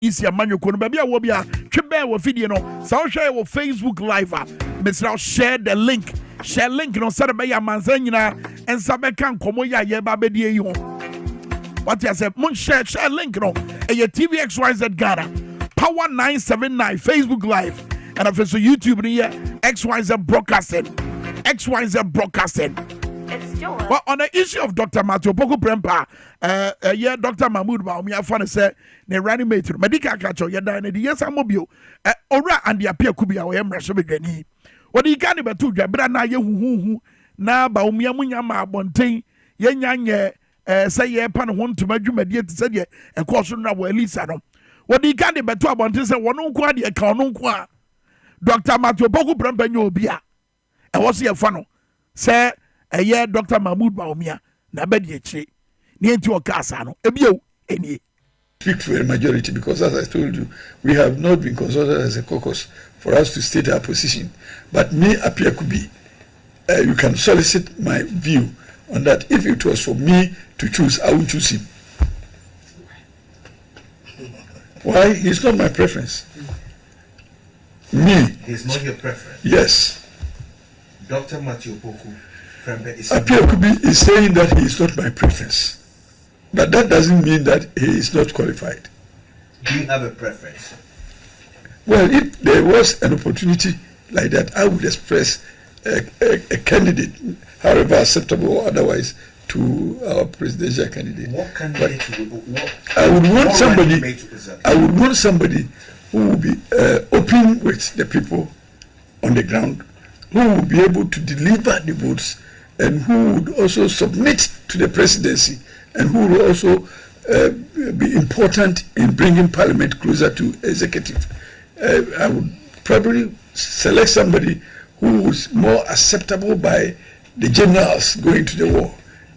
isi amanyo kono baby a wo bia twebe wo video no sa wo share wo Facebook live Mr. share the link no sare be ya manza nyina ensa be kan komo ya ye ba be die yi ho what you say mun share link no e your TVXYZ Ghana Power 979 Facebook live and if it's YouTube here XYZ broadcasting Well, on the issue of Dr. Matthew Boko Prempa, yeah, Dr. Mahmoud Baumia Fana said, ne reanimator, medical catcher, yeah, the yes, I'm mobile, ora and the appear could be our embrace. What you can't about two, Brana, you na Baumia Munyama Bontain, Yan, say, yeah, pan one to Maju Mediate said, yeah, and caution now, Elisa. What you can't about two about this, and one on quadi, a canon qua. Dr. Matthew Boko Prempa, no beer. I was here funnel, say. Yeah, Dr. Mahmoud Baumia, na bedi eche. Ni enti okasa no. Ebio eni. Speak for a majority because, as I told you, we have not been consulted as a caucus for us to state our position. But me appear could be. You can solicit my view on that. If it was for me to choose, I would choose him. Why? He's not my preference. Me. He's not your preference. Yes. Dr. Matthew Boku. Appear Kubi is saying that he is not my preference. But that doesn't mean that he is not qualified. Do you have a preference? Well, if there was an opportunity like that, I would express a candidate, however acceptable or otherwise, to our presidential candidate. What candidate I would want somebody who will be open with the people on the ground, who will be able to deliver the votes, and who would also submit to the presidency, and who will also be important in bringing parliament closer to executive. I would probably select somebody who is more acceptable by the generals going to the war,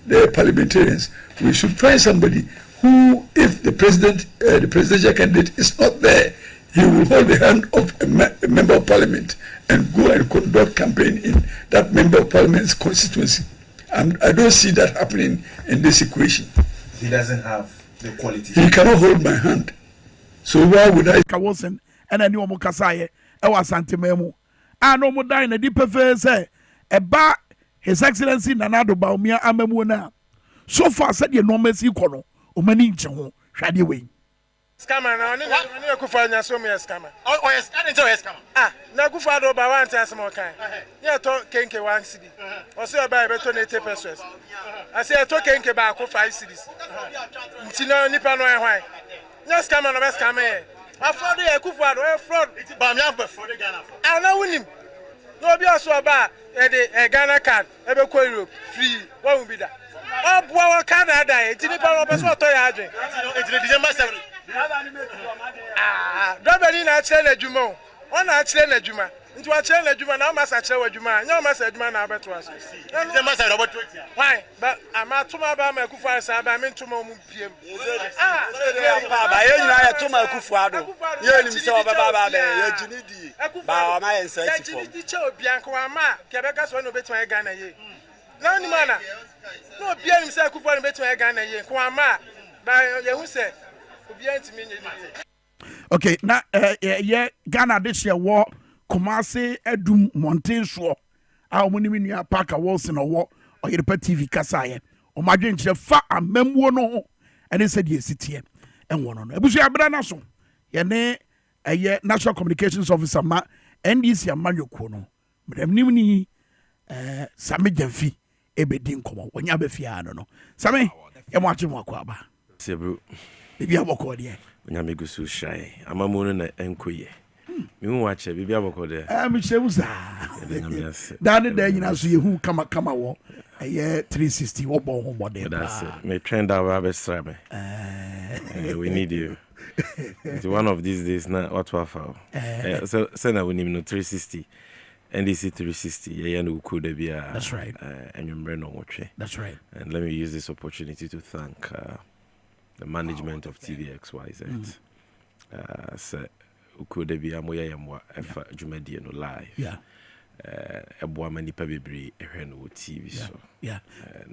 the parliamentarians. We should find somebody who, if the presidential candidate is not there, he will hold the hand of a member of parliament and go and conduct campaign in that member of parliament's constituency. And I don't see that happening in this equation. He doesn't have the quality. He cannot hold my hand. So why would I? Wilson and I knew Mokasaye, I was anti-memo. I know more dying a deeper face, about His Excellency Nanado Baumia Amemuna. So far, said your no mercy kono, Umani Chon, Shady Way. Scammer, I could find a so many scammer. Oh, yes, I didn't tell you scammer. Ah, now go for over one time more kind. Yeah, talk Kenke 1 city. Or so about better 80 pesos. I say I talk Kenke back 5 cities. Tino Nipano and why? Yes, scammer, no best scammer. I fraud a Kufado, fraud. But I'm not for the Ghana. I know him. No, be also about a Ghana card, ever call free. What will be that? Oh, boy, Canada, it's in the power of a sort of it's the December 7th. Dwabe na chele Juma. On na chele Juma. Into a chele Juma na masa chele Juma. No masa Juma na beto aso. The masa about 20. Why? But I'm at tuma ba me kufa sa ba me tuma mu piem. Ba ye nyina ye tuma kufa do. Ye nim se obaba be ye gini di. Ba o ma ye nsa ti fom. Di che obi anko ama kebeka so no betuma e Ghana ye. Na ni mana. No obi anim se kufa no betuma e Ghana ye. Ko ama ba ye hu se okay, now yeah, Ghana this year war Kumasi Edum Mountain Shore. Our money Parker Wilson or war or your TV Kasaye. Or my drink fa a memo no and he said yes, it's here and one on Ebushi Abranaso. Yane a National Communications Officer ma NDC Manuel Kono. Madam Nimini Sammy Gyamfi Ebedin Komo when you have a fiano no. Sammy, you're watching Wakwaba. Sebru. Bibi aboko de nyame gusu shai amamono na enkoye mi hu wache bibi aboko de mi shewu sa dan de nyina so yehu kama wo 360 wo bon ho bode that's it me trend our best we need you it's one of these days now what wafa so na we need no 360 NDC 360 yeah no could be that's right and you no watch that's right and let me use this opportunity to thank the management of TVXYZ. So, could be a moya yamwa if Jumadi no live. Yeah. A woman Pabibri, a TV. So, yeah.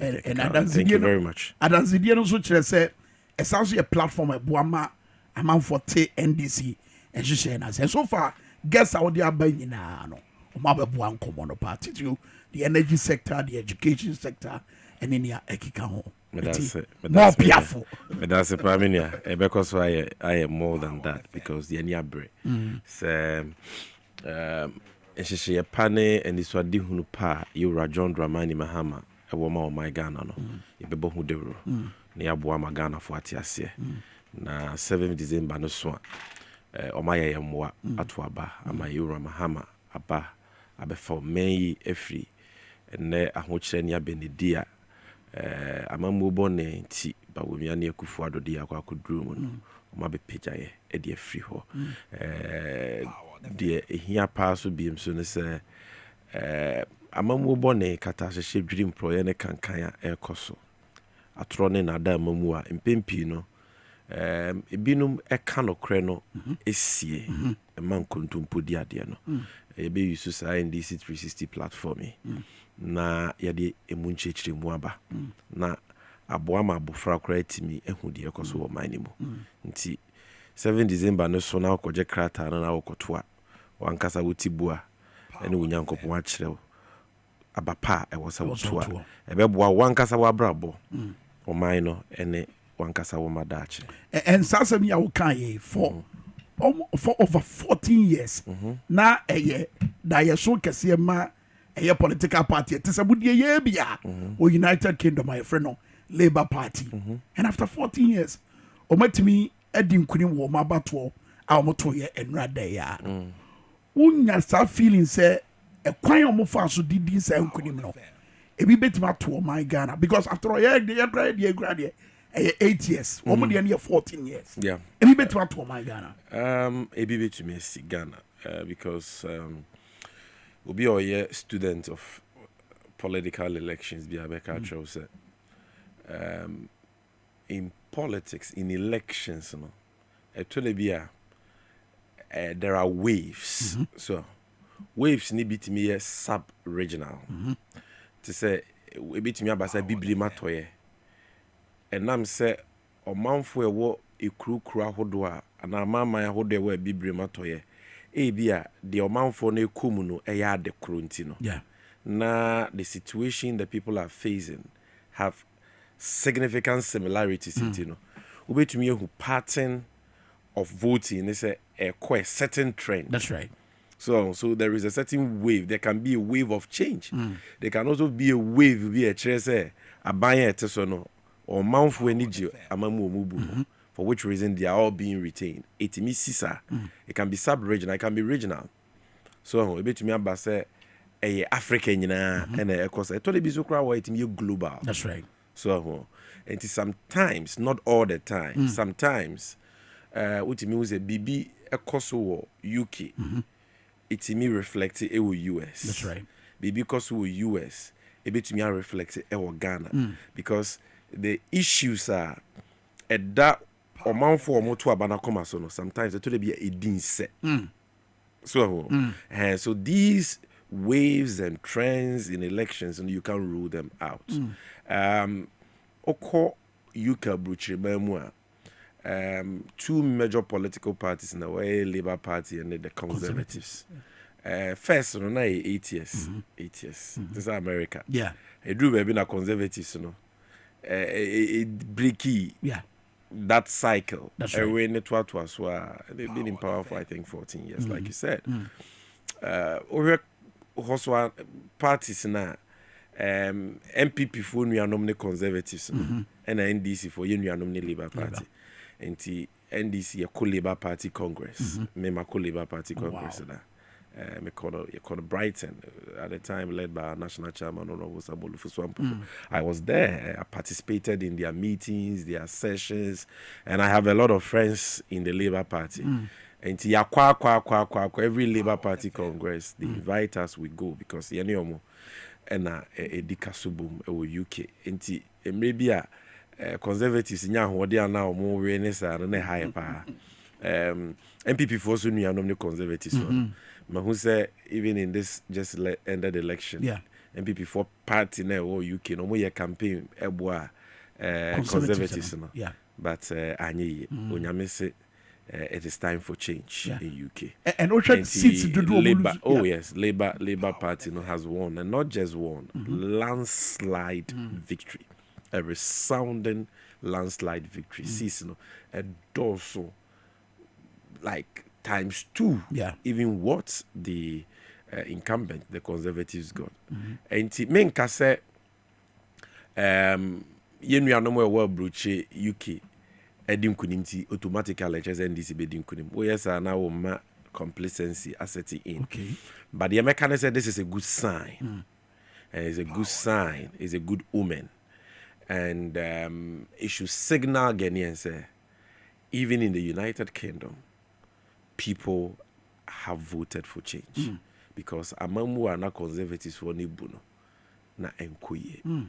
And thank you very much. Adanzidian also say, it's also a platform at Buama amanfo te NDC nhyehyɛ na sɛ so far guests out there ba nyinaa no ɔma bɛboa nkɔmmɔ no pa titiri the energy sector the education sector ɛne nea ɛkeka ho more piafo medase pamenia ebeko so I more than that because the any abre say nhyehyɛ pa ne aniswade hunu pa yura John Dramani Mahama ɛwɔ ma my Ghana no yɛbɛbɔ hu dewro na yɛaboa ma Ghana fo ate ase na 7 December no so ɔma yɛ yɛmmoa ato aba ama yura Mahama aba abɛfa mɛyi afiri ɛnɛ ahokyerɛ ne abɛnedia amamu bɔne nti ba womia ne akufu adode akɔ akɔduru mu no ɔma bɛpagya yɛ ɛde afiri hɔ deɛ ehia paa so biem so ne sɛ amamu bɔne kata hyehyɛ dwiri mprɔyɛ ne kankan a ɛkɔ so atorɔ ne nada amamu a mpempi no ebinum ɛka no korɛ no esie ɛma nkontompo di adeɛ no ebe yusu sa NDC 360 platform na yɛde emu nkyerɛkyerɛ mu aba na aboa ma abofra kora timi ehu de ekoso wɔ man mu nti 7 December no so na akɔgye krata na akɔto a wankasa wotibua ɛne wonyankopɔn akyerɛw abapa ɛwɔ sɛ woto a ɛbɛboa wankasa wabrabɔ ɔman no ɛne wankasa wo madaakye ɛnsasɛm ya wo kan yɛ for over 14 years na ɛyɛ da yɛ so kɛseɛ ma ɛyɛ political party te sɛ budie yɛ bia o United Kingdom my friend no Labour Party and after 14 years omatimi edi nkunim wɔ mabato a omoto yɛ enra da ya unya sa feeling sɛ ɛkwan omofa so didi sɛ nkunim no ebi betima to my Ghana because after all yɛ grade 8 years omo de ne 14 years yeah ebi betima to my Ghana ebi betumi si Ghana because obi oye student of political elections be abeka show say in politics in elections no there are waves so waves ni bitimi sub regional to say we bitimi abasa bibiri matoye enam say omanfo ewo ekurukuru ahodo a ana mama ahodo ewo bibiri matoye ebia the omanfo na ekomu no eya de kronti no yeah na the situation that people are facing have significant similarities you know ubetumi ehu pattern of voting is a quite certain trend. That's right. So there is a certain wave. There can be a wave of change. There can also be a wave be a trese a buyer tesono or mount for energy amamu mubu for which reason they are all being retained. It means sisa. It can be sub-regional, it can be regional. So a bit to me about say a African and of course I told you crowd it means global. That's right. So and sometimes, not all the time, sometimes what it means a BB a Kosovo UK it me reflect it US. That's right. BB Kosovo US a bit to me reflect it Ghana because the issues are at that amount for moto abana koma so no sometimes it will be a din set. So so these waves and trends in elections and you can rule them out. Oko UK Bruchibemwa. Two major political parties in the way, Labour Party and the Conservatives. First, no, 8 years. 8 years. This is America. Yeah. I do maybe na Conservatives, you know. Breaky. Yeah. That cycle. That's right. When it was they've been in power for I think 14 years, like you said. Over parties now. MPP for new nominate Conservatives and NDC for new nominate Labour Party. And NDC a co-Labour Party Congress. Me ma co-Labour Party Congress me called Brighton at the time led by our national chairman Honorable Sabolu Fuswampo. I was there. I participated in their meetings, their sessions, and I have a lot of friends in the Labour Party. And every Labour Party Congress they invite us, we go because yeniomo and edikasubum UK. Enti maybe Conservatives nya hode ana omo awareness and higher power. MPP for so new nominate Conservatives. Who say even in this just ended election, MPP for party now or UK no more campaign Conservatives no. Yeah. But anye onyame se it is time for change in UK. And also seats do Labour. Oh yes, Labour Party has won, and not just won, landslide victory, a resounding landslide victory. Seats, a dorsal like times 2, even what the incumbent, the Conservatives got. And to me, say, you know, well, Bruce UK. Edim kunimti automatically just NDC bedim kunim. Oh yes, now ma complacency asset in. Okay. But the American said this is a good sign. It's a good sign. It's a good omen, and it should signal Ghanaians. Even in the United Kingdom, people have voted for change because amamu are not conservatives for ni buno na enkoye.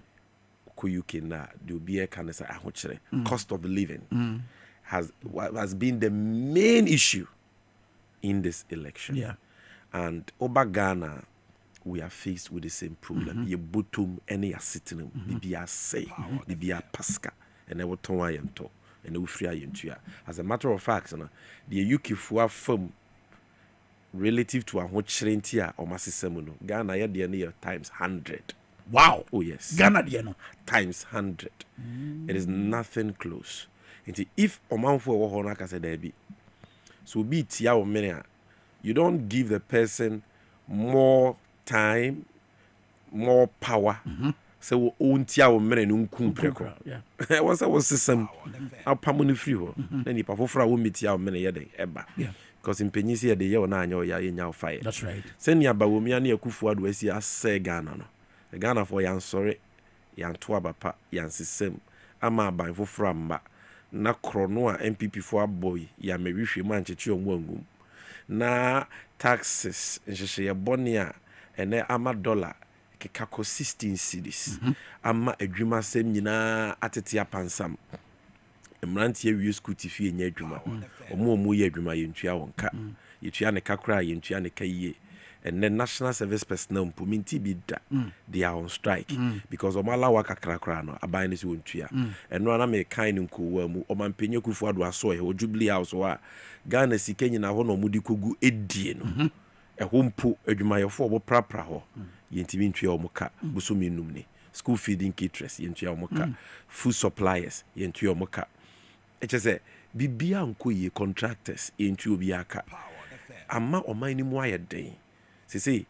UK na the obi can say cost of living has been the main issue in this election. And over Ghana, we are faced with the same problem. You bottom any asitinem, bibia say, bibia pasca, and I will turn to and we free. As a matter of fact, the UK for firm relative to a hotchrentia or massisemuno, Ghana ya near times 100. Wow. Oh yes. Ghana times 100. It is nothing close. And if Oman for Wahonaka said there be, so be tia or mania, you don't give the person more time, more power. So own tia or many nunkum preko. Yeah. Was some our pamuni free ho. Then if Pafofra will meet tia or many yede eba. Yeah. Because in Penisia the year or 9 or ya in your fire. That's right. Send ya Bawumiani Kufuad we see as say Ghana. The Ghana for yan sorry, yan tuabapa, yan system, ama by for framba, na kronoa MPP for a boy, ya me wish you man chichi omwangum. Na taxes, and she a bonia, and then ama dollar, kekako 16 cedis. Ama a dreamer sem yina atetia pansam. Emranti use scooty in yedruma, or more yedruma yentua wonka. Yetuane kakra, yentuane kaye. And then national service personnel puminti bida they are on strike because omala waka krakrano abai ne so ntua and no na me kind nko wa mu omampenye kufu ado aso e o Jubilee House wa Ghana sika nyina ho no mudi kogu edie no e ho mpo adwumayefo obo prapra ho yentimi ntua omoka busomi num ne school feeding caterers yentua omoka food suppliers yentua omoka e chese bibia nko ye contractors yentua obi aka ama oman ni mu ayeden see,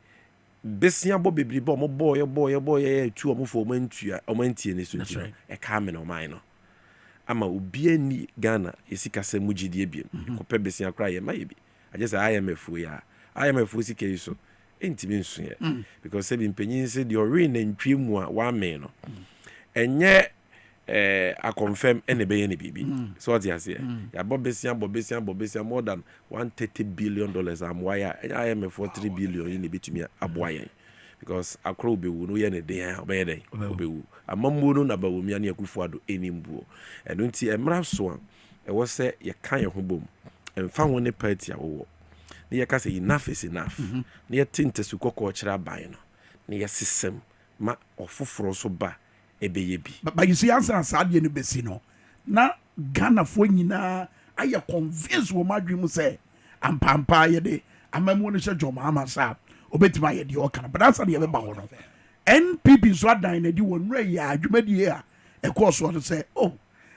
Bessia Bobby Bomo boy, two or more for mentia or mentia is a carmen or minor. Ama ubieni Ghana, Isika Muji Debian, compare Bessia cry, maybe. I just IMF we are. IMF was a so intimate because 7 pennies said your ring and dream one man. And yet, I confirm any baby. So what you say? Yeah, Bobesian more than $130 billion. I'm wire IMF for $3 billion in the between a boy. Because a crow be no yen a day, obey. A mammoon about me and Yakufuado any mbo. And don't see a marav swan. I was say, you can't boom and found one a party. Near can say enough is enough. Near tintes to cocoa buying. Near system, ma or fufro ba. But you see, answer and sad yen besino. Na Ghana for nyina I convinced what my dream say. I'm pampa yede. I'm a monisha jomama sa. Obet my yedi okana. But that's the other bahono. NPP so dine di won re ya adwuma di ya. E course what to say. Oh,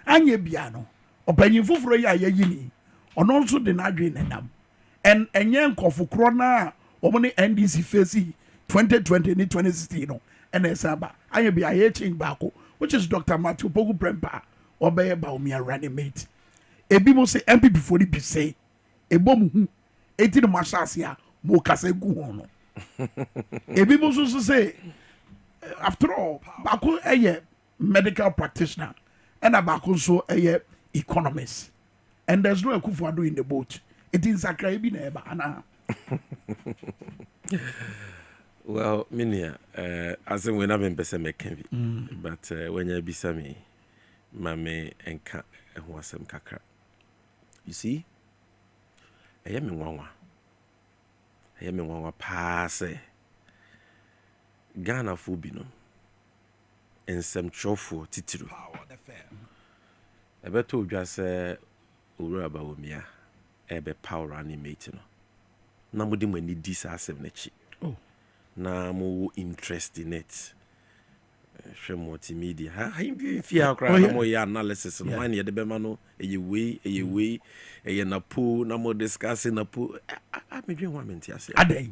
anye bia no. Opanyin foforo ya yini. Ono nso de na adwen nenam. En enye nkofo kro na omo ne NDC face 2020 ni 2016 no. And Esaba, I be a change back, which is Dr. Matthew Pogu Prempa, or by a Baumia running mate. A bimo say MP before the say, a bomb who 18 Masasia, Mokase Guono. A bimo so say, after all, Baku a medical practitioner, and a Baku so a economist. And there's no Kufuado in the boat. It is a Caribbean Eba. Well, Minia, as in when I've been person can be, but when you be Sammy, Mammy and Cat and was some kakra. You see, I am in one. I am in one pass. Ghana Fubino and some chofo titru. I bet to just Ura Baumia, ebe power animate no na mo de mani di sa asem na chi na mo interest in it hwe multimedia ha fi akra na mo ya analysis no man ye de be ma no eye we eye na po na mo discuss na po me dwen ho amenti ase adai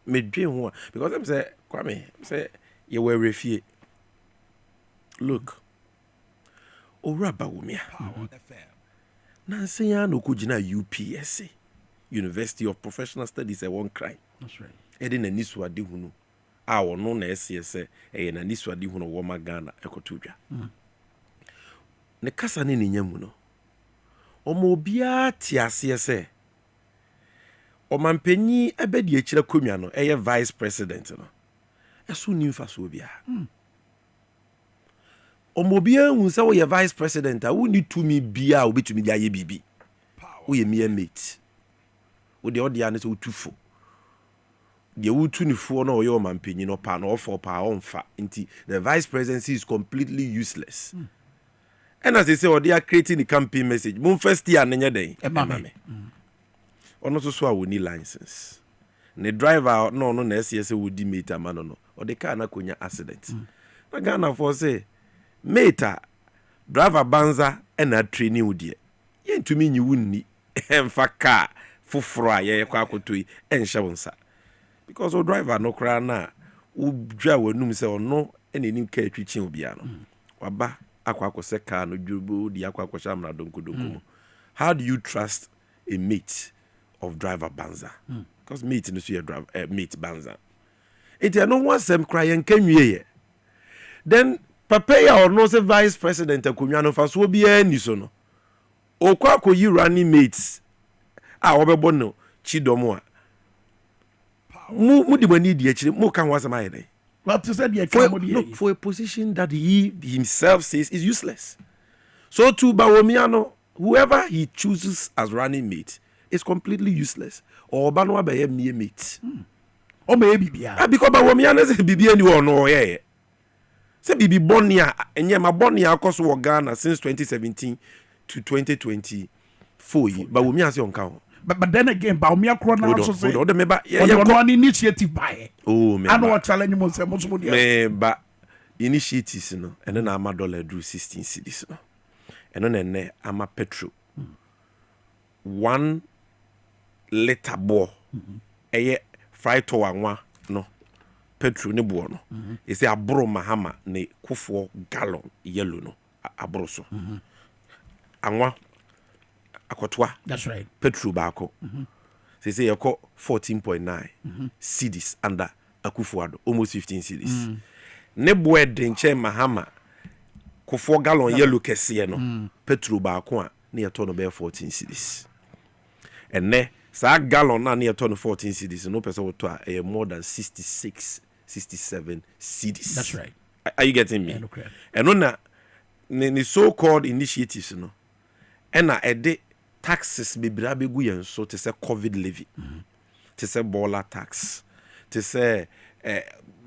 me dwen ho because I'm say Kwame say ye were refie look owura bawumia nanse ya no ko gina UPSA University of Professional Studies one crime that's right ede na nisu ade hunu a wono na ese eye na nisu ade hunu wo magana ekotodwa ne kasa ne nyamu no omo bia ti ase ese omampanyi ebedi akira komua no eye vice president no eso ni mfa so bia omo bia hu se wo ye vice president a wo ni tumi bia wo betumi dia ye bibi wo ye mere mate wo de odia ne so tufo de wo tu ni fo na wo ye omampanyi no pa no ofo pa onfa nti the vice presidency is completely useless and as they say they are creating the campaign message mon first year nenya den emame ono so a woni license ne driver no na ss wodi meter ma no o de car na konya accident na Ghana for say meter driver banza na training wodi ye ntumi nyi wunni emfa car foforo a ye kwa akotoi enhye wonsa because o driver no kra na wo dwa wanum se ono enenim ka atwichin obia no waba akwa car no dwobo di akwa shamna donkodonko how do you trust a mate of driver banza because mate no so your driver mate banza it no one sem cry en kanwie ye then papa ya or no say vice president akonwa no fa so bia ni so no okwa akoyi running mates a wobebo no chidomo a mu di mani di akire mu kan wasam ayede what you said look for a position that he himself says is useless. So to Bawomiano, whoever he chooses as running mate is completely useless. Or Banwa be mere mate. Or maybe because Bawomiano say bibi anyone no yeah. Say bibi bonia enye ma bonia akos wo Ghana since 2017 to 2024. Bawomia say onka. But then again, Baumia Crona also say, one initiative by I know what challenge you but initiatives, no, and then I'm a dollar drew 16 cities, no, and then I'm a petrol 1 liter bore a fried to one no petrol ne buono is a bro mahama ne kufo gallon yellow no a broso anwa akotwa that's right petrol bako say you call 14.9 cedis under Akufuado almost 15 cedis ne boy denche mahama kufo gallon yellow kese no petrol bako a ne yeto no be 14 cedis and ne sa gallon na ne yeto no 14 cedis no person woto a more than 67 cedis that's right are you getting me okay. And on na ne so called initiatives no and na ede taxes bebra begu yen so to say covid levy to say baller tax to say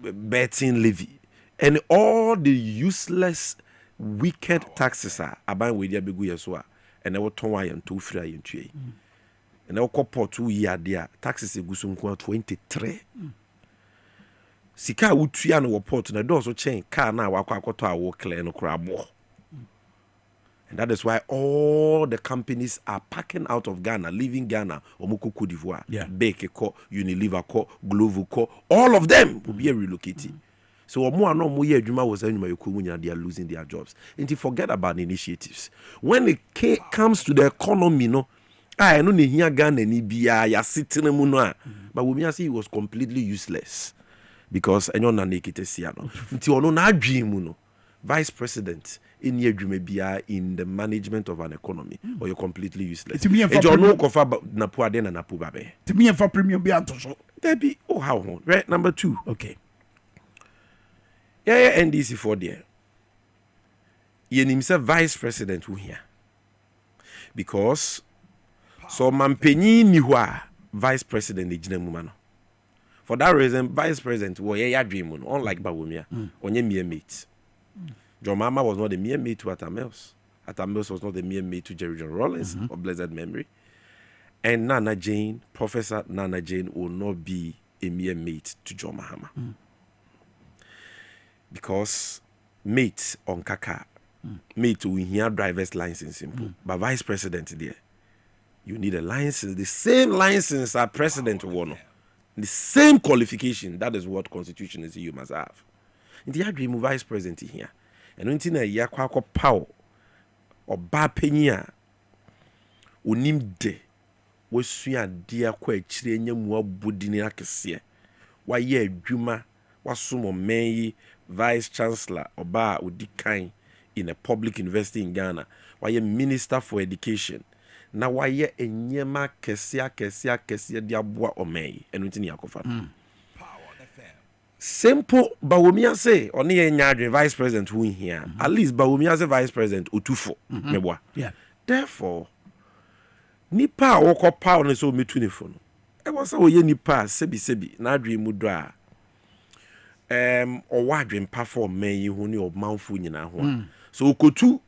betting levy and all the useless wicked taxes are aban we dia begu yen so and e wo ton wa yen to fira yen tue and e wo koport 2 year dia taxes eguso nko 23 sika wutua no wo port na do so chen car na wakọ akoto awo clear no kra bo. And that is why all the companies are packing out of Ghana, leaving Ghana, Omoko Cote d'Ivoire, Beke Ko, Unilever Ko, Glovo Ko, all of them will be relocated. So Juma was they are losing their jobs. And you forget about initiatives. When it comes to the economy, no, I know here Ghana ni biya ya sitting muno, but we see it was completely useless because I know na nekete siano. Nti ono na dream no. Vice president in your in the management of an economy or you're completely useless. To me, and you know, Napu Aden and Napu Babe. To me, for premium be so. There be how right number 2. Okay. Yeah, NDC for there. You himself vice president who here because so Mampenyi Niwa vice president the Jinemumano. For that reason, vice president was a dream unlike Bawumia on your mere mate. John Mama was not a mere mate to Atamels. Atamels was not a mere mate to Jerry John Rollins of blessed memory. And Nana Jane, Professor Nana Jane, will not be a mere mate to John Mahama. Because mate on Kaka, mate will hear driver's license simple. But vice president there, you need a license, the same license our president won. The same qualification. That is what constitution is you must have. In the agreement, vice president here. And until a year power or bapenia unim de was ya dear quite more budini akese. Why ye Juma was some may vice chancellor or bar would decline in a public university in Ghana. Why ye minister for education. Na why ye enyema kesia diabwa omei. And until yakofa. Simple Bawumia say only a vice president who in here. At least Bawumia say vice president utufo mebwa. Yeah. Therefore, nipa woko pa on so metunifono. E was say oye nipa sebi na dream mudra. Or wadrin pa for me hu ni obmanfo nyina ho. So okotu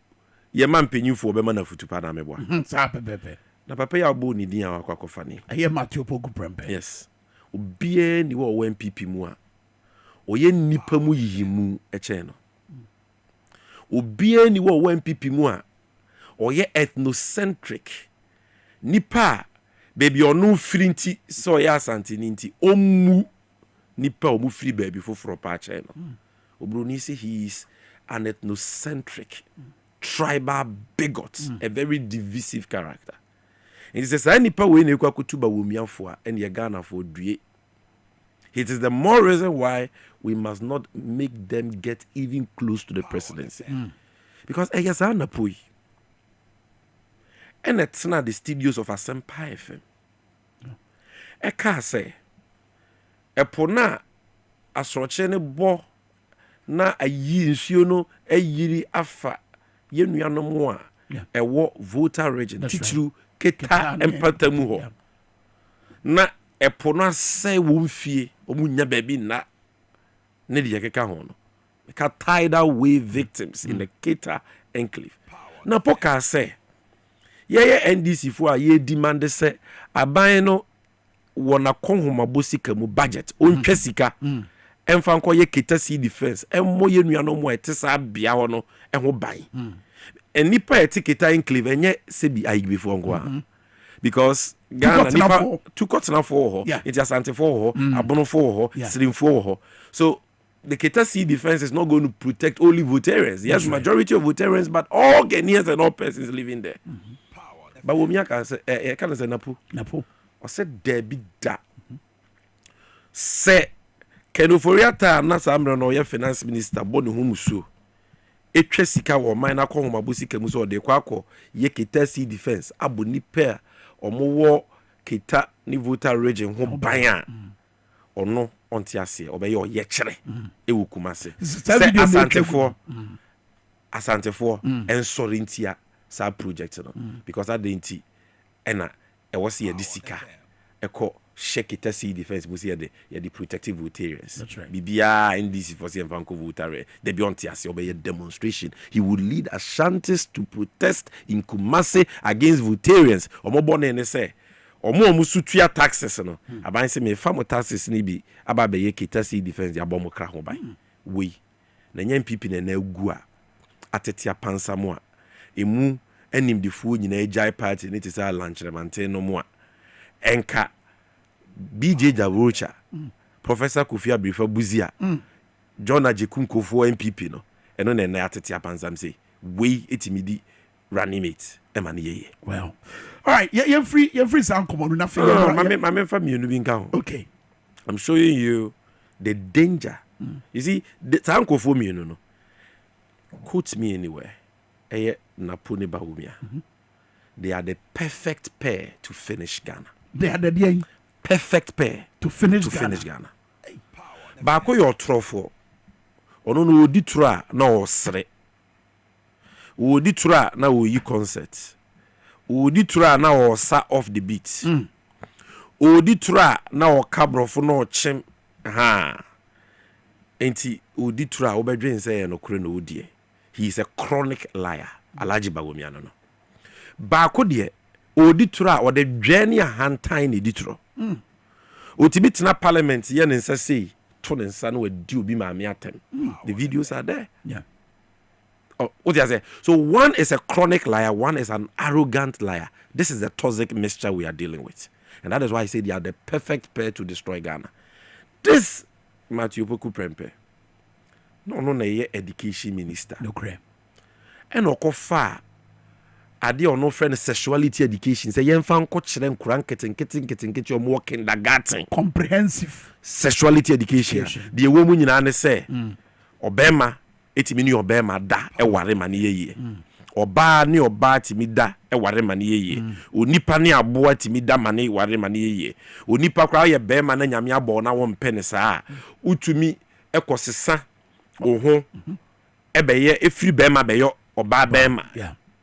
ye man penyufo be man afutu pa na mebwa. Sa pepepe. Na papa ya bo ni din akwakofa ni. Aye Matthew Poku Prempe. Yes. Obie ni wo MPP mu a oye nipa mu yihimu eche no obie ni wo MPP mu a oye ethnocentric nipa baby onu frinti so ya asante ninti omu nipa omu free baby foforo pa ache no obroni say he is an ethnocentric tribal bigot, a very divisive character. And he says nipa we ne kwa kutuba womiafo a ene Ghana for due. It is the more reason why we must not make them get even close to the presidency. Because Eyasa Napui. And it's not the studios of Asempa FM. Eka say, Epona asrochene bo na ayi nsuo no ayiri afa yenuano mo a ewo voter region titru keta empatamu ho. Na Epona say wumfie omunya baby na ne de yakeka ho no ka tidal wave victims in the Keta enclave na poka say ye NDC fo a ye demand say aban no wona konhoma bosika mu budget ontwa sika emfa nko ye Keta sea defense emmo ye nuano mo etesa bia ho no eho ban enipa etiketa enclave enye sebi ayibe fo nko because Ghana nipa two cotton for ho it is anti for ho abono for ho slim for ho. So the Keta sea defense is not going to protect only Voterians. Yes, majority of Voterians, but all Ghanaians and all persons living there. But Womia can say can say napo or said Debbie da say Kenoforiata na samra no ye finance minister bonu humusu etwa sika wo man na ko homabusika mu so de kwakọ ye Keta sea defense aboni pair omowo Keta ni voter region ho ban ono onti ase obeye oye kire ewu kumase asantefo ensori ntia sa project no because that denti ena e was ye disika eko Keta sea defense mu se ye the protective Voterians bibia NDC for se Vanco voter the beyond ase obeye demonstration. He would lead Ashantis to protest in Kumasi against Voterians. Omobone ne say omo sutua taxes no aban se me famo taxes ni bi aba be ye Keta sea defense ya bomo kra ho ban we na nya MPP na agu a atetia pansa mo a emu anim de fu nyina agile party ni te say lunch remante no mo a enka BJ Jawrocha Professor Kofi Abrifa Buzia John Ajekunko for MPP no eno na atetia pansa am say we etimidi running mate emani. Well, all right, you're free sound come on nothing. My family no bin kan. Okay, I'm showing you the danger. You see, the tanko for me no. Quote me anywhere. Eye Napone Bawumia. They are the perfect pair to finish Ghana. They are the perfect pair to finish Ghana. Baako your trofo. Ono no odi tura na osre. Odi tura na oyi concert. Odi tura na osa off the beat. Odi tura na okabrofo na ochem ha. Enti odi tura obedwen say no kure no odie. He is a chronic liar. Alaji Bawumia no. Baako de Auditora or the journey a hand time editro. Utibitina parliament yen and say ton and son with due be my miatem. The videos are there. Yeah. Oh, what do I say? So one is a chronic liar, one is an arrogant liar. This is the toxic mixture we are dealing with. And that is why I say they are the perfect pair to destroy Ghana. This Matthew Poku Prempe. No, education minister. No crap. And okofa ade ono friend sexuality education say yen fan ko kire nkuran keten o mo kindergarten comprehensive sexuality education de ewo mu nyina ne say obema etimi ni obema da e ware ma ne yeye oba ni oba timi da e ware ma ne yeye onipa ni aboa timi da ma ne ware ma ne yeye onipa kwa ye bema na nyame abo na wo mpe ne saa utumi ekosesa oho ebeye efiri bema beyo oba bema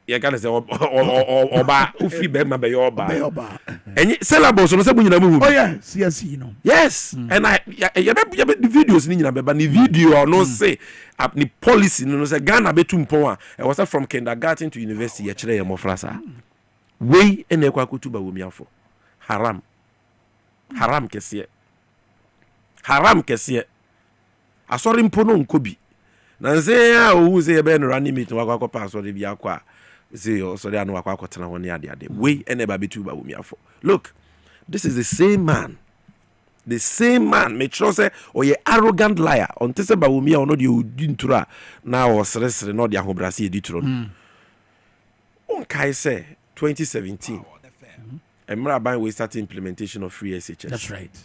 ya kana say oba ufiri bema beyo oba enyi syllabus no say bunyina mu oh yes yes you know yes and I the videos ni nyina beba ni video no say ni policy no say Ghana betu mpon a e was from kindergarten to university ya kire ye mofra sa we ene kwa kutuba wo miafo haram kese asori mpono nkobi na nze a ohuze ebe no running meet wakwa pastor bi akwa ze so dey anu wakwa tena woni ade we ene ba betu ba wo miafo. Look, this is the same man me tro say oye arrogant liar on tese ba wo mia ono de odintura na o sere no de ahobrase edituro on kai say 2017 emra ban we start implementation of free SHS. That's right.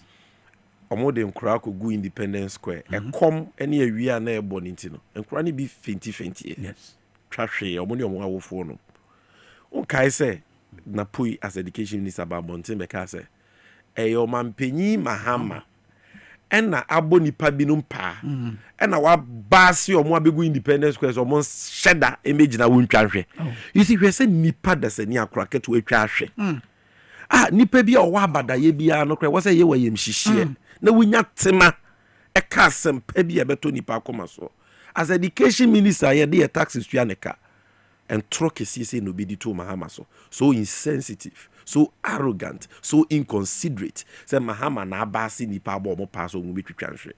Omode nkura ko gu Independence Square ekom ene awia na ebo nti no nkura ni bi fenti yes twahwe omoni omo awofo no on kai say na pui as education minister ba bonten be ka say eyo mampanyi Mahama ena abo nipa binum pa ena wa baasi omo abegu Independence Square so omo sheda image na wontwahwe you see we say nipa da se ni akura keto atwahwe nipa bi o wa abadaye bia no kra wo say ye wa yem hihie na wunya tema e ka sempa bi e beto nipa akoma so as education minister ye dey taxes to aneka and troke say no be di to Mahama so insensitive, so arrogant, so inconsiderate say Mahama na abasi nipa abo mo pass o mu betwitwanhwe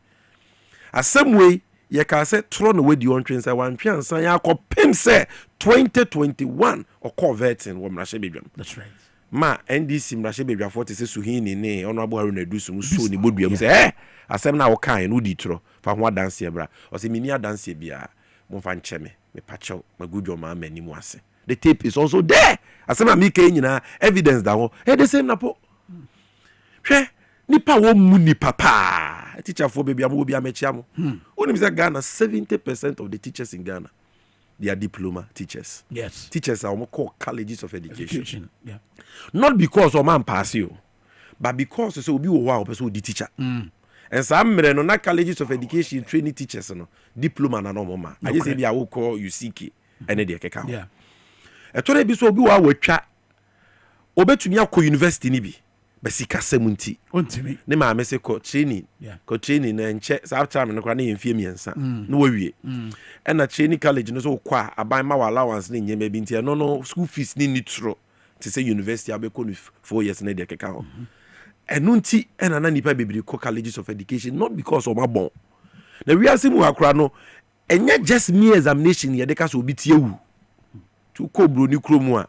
asem way ye ka say tro no we di on twen say wan twan san ya kopem say 2021 or converting wo mrahye bedwam. That's right. Ma NDC mrahye bedwa 40 say suhini ne honorable Haruna Dusu so ni boduam say asem na wo kan no di tro fa ho dance e bra o say mini dance bia mo fa ncheme me pacho magudu ma mani mu ase. The tape is also there asem am ike nyina evidence da ho the same na po hwe nipa wo mu ni papa teacher for baby am wo bia mechia mo onim say Ghana 70% of the teachers in Ghana they are diploma teachers. Yes. Teachers are called colleges of education. Yeah. Not because of man pass you, but because so be wow person the teacher. And some no na colleges of education training teachers no diploma na no mama. I just say be I will call UCK and dey keka. Yeah. E to be so be wa watwa obetumi akọ university ni bi. Basika semunti ontimi ne ma me se ko training na nche sa time no kwa na yemfie miensa na wawie na training college no so kwa aban ma allowance ne nyema bi ntia no school fees ni nitro to say university abeko no 4 years na de keka ho enu nti na nipa bebiri ko colleges of education not because of my bon na we asimu akra no enye just me examination ye de ka so obi tie wu to ko bro ni kromu a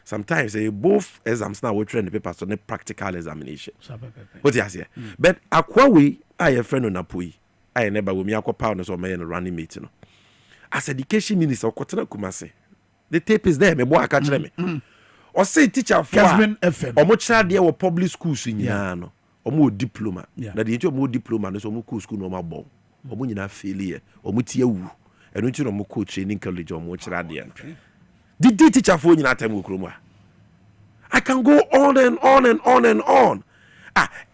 sometimes both exams now we train the papers on the practical examination. What you say? But akwa we I friend on apoi. I never we me akwa no so me running mate no. As education minister okotena Kumase. The tape is there me boy aka kire me. O say teacher for Casmin FM. Omo kira de wo public schools nyina no. Omo diploma. Na de nti omo diploma no so omo school no omo bon. Omo nyina failure. Omo tie wu. Eno nti no omo coach training college omo kira de no. The teacher for you time I can go on and on and on and on.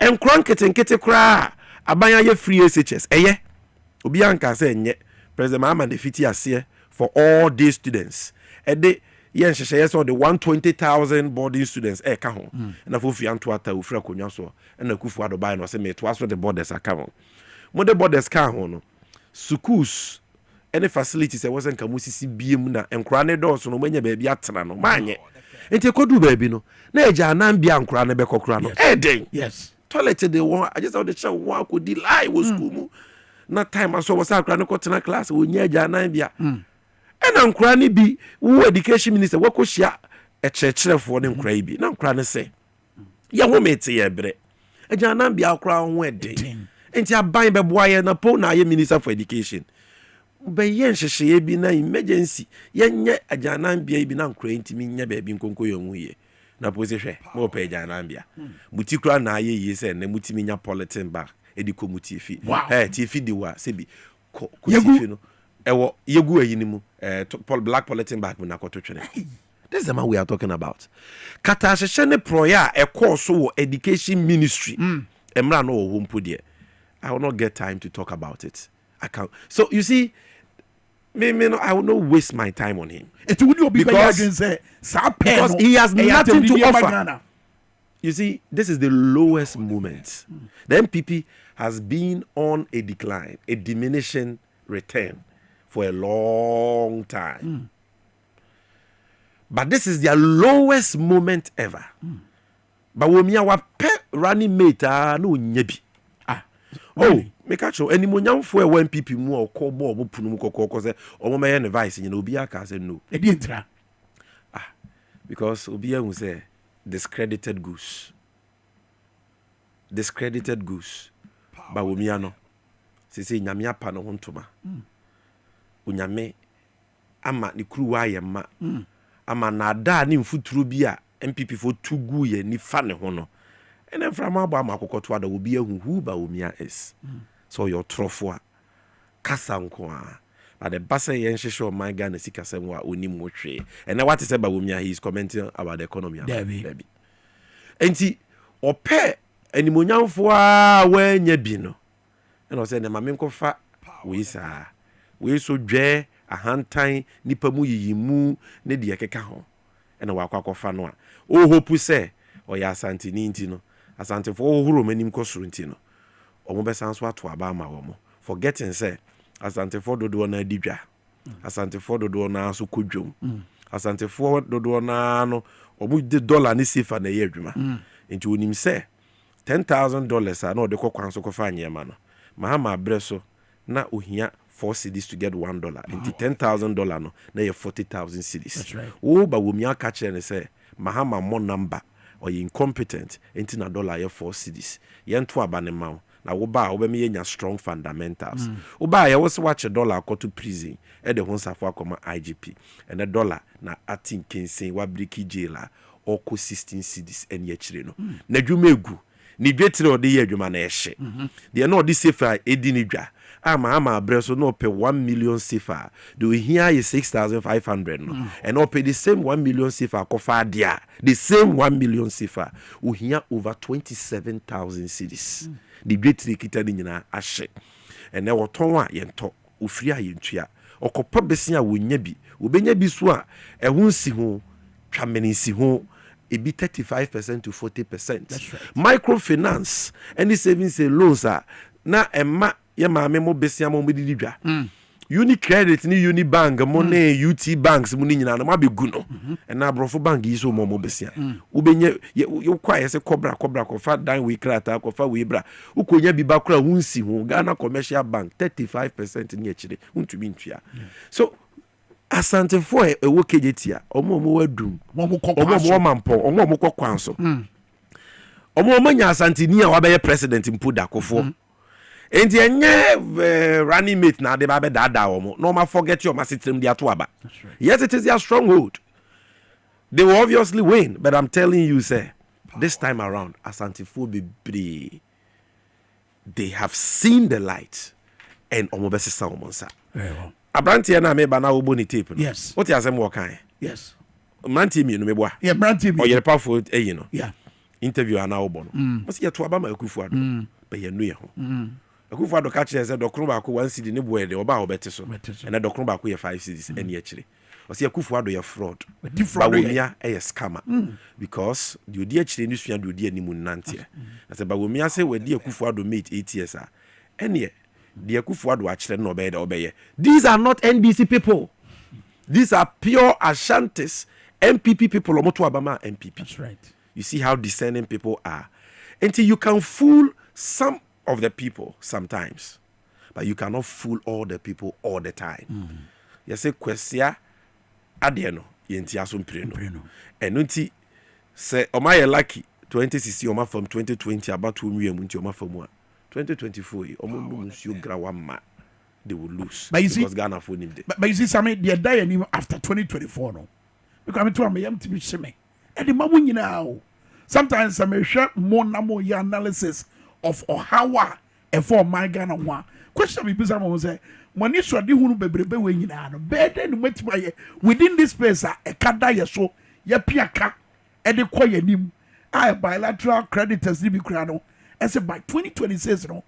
And nkete kra abanya ye free SHS. Obi anka say nye President Mahama defeat ase for all these students. Ede yen hyehyɛ so the 120,000 boarding students ka ho. Na fofi anto ata ofra konwa so. Na kufu adobai no say me to aso the borders aka ho. Mo the borders ka ho no. Schools any facilities wasn't kamusisi biem na enkra ne dɔɔso no manya baabi atena no manye enti kodu baby no na eja nan bia nkura na be kokura no den yes toilet dey won I just how the show won ko di lie wo school mu na time aso wo sa akura no ko tena class wo nya eja nan bia ena nkura ni bi wo education minister wo ko hia ekyerɛkyerɛfoɔ ne nkura yi bi na nkura ne sɛ ya ho mete ye bre eja nan bia akura ho den enti aban bɛboa ye na po na ye minister for education bɛyɛ nhyehyɛ bi na emergency yɛnyɛ agyanan bia bi na nkura ntimi nya baabi nkonko yɛ hu ye na po se hwɛ mo pɛ agyanan bia muti kura na ayɛ yie sɛ na mutimi nya politin back edi ko muti fi ti fi di wa se bi ko ti fi no ɛwɔ yegu ayi ni mu black politin back na koto twene. This is the man we are talking about. Kata hyehyɛ ne proya ɛkɔ so wɔ education ministry emra no wɔ hompo de I will not get time to talk about it. I can't. So you see, no, I will not waste my time on him. Because he has nothing to offer. You see, this is the lowest moment. The MPP has been on a decline, a diminishing return for a long time. But this is their lowest moment ever. But when we are running mate, no nyebi. Oh, make a show any monyamfo e one MPP mu o ko bo mo punu mu kokoko se o mo me ne vice nyina obi aka say no e di entra because obi ehun say discredited goose ba wo mia no se nyame apa no hontoma onyame ama ne kruwa ayema ama na da ne mfuturo bi a MPP fo tugu ye ni fa ne ho no and then from about Makoto, there will be a who ba umia is. So your trofwa Kasankwa. But the Bassa Yensho, my gun is Sikasemwa, Unimotre. And now what is about Umia? He is commenting about the economy. Debbie. And see, or pay any monyan for when ye bino. And I said, Maminko fa, we sa. We so dre a hand time, nipamu yimu, nedi a kekaho. And a wakako fanwa. Oh, hope we say, or ya santi nintino. Asante for ohuro manim kosurunti no omo besanso ato aba ma wo mo forgetting say asante for dodo na didwa asante for dodo na so kodwom asante for dodo na no omo de dollar ni sifa na ye adwuma enti onim say $10,000 na ode kokwan so kofa anyema no mahama abreso na ohia 4 cedis to get $1 enti $10,000 no na ye 40,000 cedis wo ba wo mi aka kire ne say mahama mo number or incompetent enti na dollar ye 4 cedis yento abane ma na wo ba wo be me nya strong fundamentals wo ba ye wo se watch dollar ko to prison e de honsafo akoma IGP and the dollar na atin kensen wa briki jaila oko 16 cedis en ye kire no na dwuma egu ni dwetire ode ye adwuma na ehye de na ode sefa edi ni dwa ama abreso no pay 1 million sefa do here is 6,500 no and no pay the same 1 million sefa kofa dia the same 1 million sefa we here over 27,000 cedis the great kita ni nyina ahye and na woton a yento ofiri a yentua okopa besia wonya bi obenya bi so a ehun si ho twameni si ho ebi 35% to 40%. That's right. Microfinance any savings and loans are na emma ye maame mo besia mo dididwa uni credit ni uni bank mo ne UT banks mo ni nyina na mabegu no na brofo bank yi so mo besia ubenye yo kwaye se kobra kofa dan we krata kofa we bra ukonya bi ba kra hunsi ho Ghana Commercial Bank 35% ni akire untumi ntua so asante for e wo kejetia omo wadum omo mampo omo kokwan so omo manya asante ni a wabeye president mpuda kofo enti enye running mate na de ba be dada omo no ma forget your masitrim dia to aba. Yes, it is their stronghold. They will obviously win, but I'm telling you say this time around asante for be they have seen the light and omo besesa omo nsa. Abranti na me ba na obo ni tape no. Yes. What you asem wo kan? Yes. Manti mi no me boa. Yeah, Branti mi. O yere powerful you know. Yeah. Interview ana obo no. Mo se ye to aba ma akufu ado. Be ye no ye ho. Akufu ado ka kire se dokron ba ko 1 cedi ne boe de oba obete so. And dokron ba ko ye 5 cedis ene ye kire. O se akufu ado ye fraud. Ba womia e ye scammer. Because the odi akire ni sua de odi animu nante. Na se ba womia se we di akufu ado mate 8 years a. Ene the Akufuado actually no obey. These are not NBC people. These are pure Ashantis MPP people omoto abama MPP. That's right. You see how discerning people are. Until you can fool some of the people sometimes, but you cannot fool all the people all the time. You say questia adieno yenti asumpreno. And unti say omaye lucky 2060 oma from 2020 about 2 million oma from 2024 omo grawama they will lose. But you see, because Ghana for him. But you see, Sammy, they die after 2024 no. Because I'm to am to be shame. And the mamu nyina. Sometimes some share more analysis of how and for my Ghana one. Question me bisa mo say money so de hunu bebrebe we nyina no better no metimaye within this space a kada ye so ye piaka e de koye nim I bilateral creditors ni bi kura no e say by 2026 no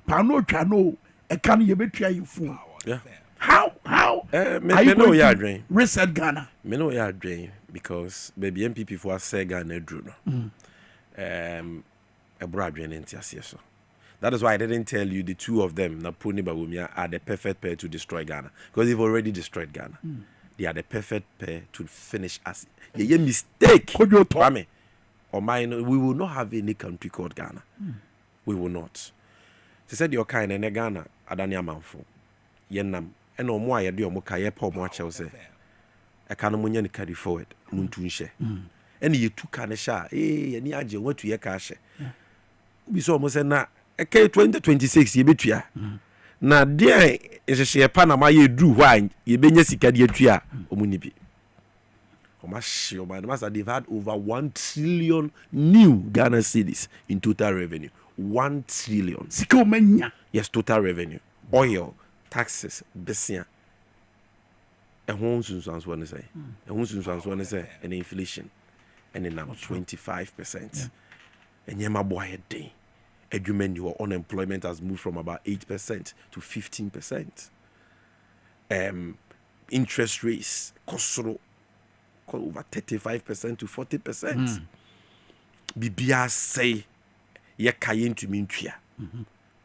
pa no twa no e kan ye betua you full. Yeah. How me know ya dream. Reset Ghana. Me know ya dream because baby MPP for say Ghana drew no. A broad dream into so. That is why I didn't tell you the two of them, Napuni Bawumia, are the perfect pair to destroy Ghana. Because they've already destroyed Ghana. They are the perfect pair to finish us. Yeah, mistake. Kwame, or mine, we will not have any country called Ghana. We will not. They said your kind and Ghana, Adania Manfo. Yenam, and no more, I do Moka, Yepo, Mocha, say. I can't munyan carry forward, Muntunshe. And you took Kanesha, and Yaji, what to your cash. We saw almost na. Okay, 2026 ye betua na dia ehye Panama ye do why ye benya sika de atua omuni bi omashi omani they've had over 1 trillion new Ghana cedis in total revenue. 1 trillion sika omanya. Yes, total revenue, oil, taxes, besia ehun sunsanso one say and inflation and then 25% and yema boy day. Your unemployment has moved from about 8% to 15%. Interest rates cost over 35% to 40%. Bibia say ye kayin to mintua.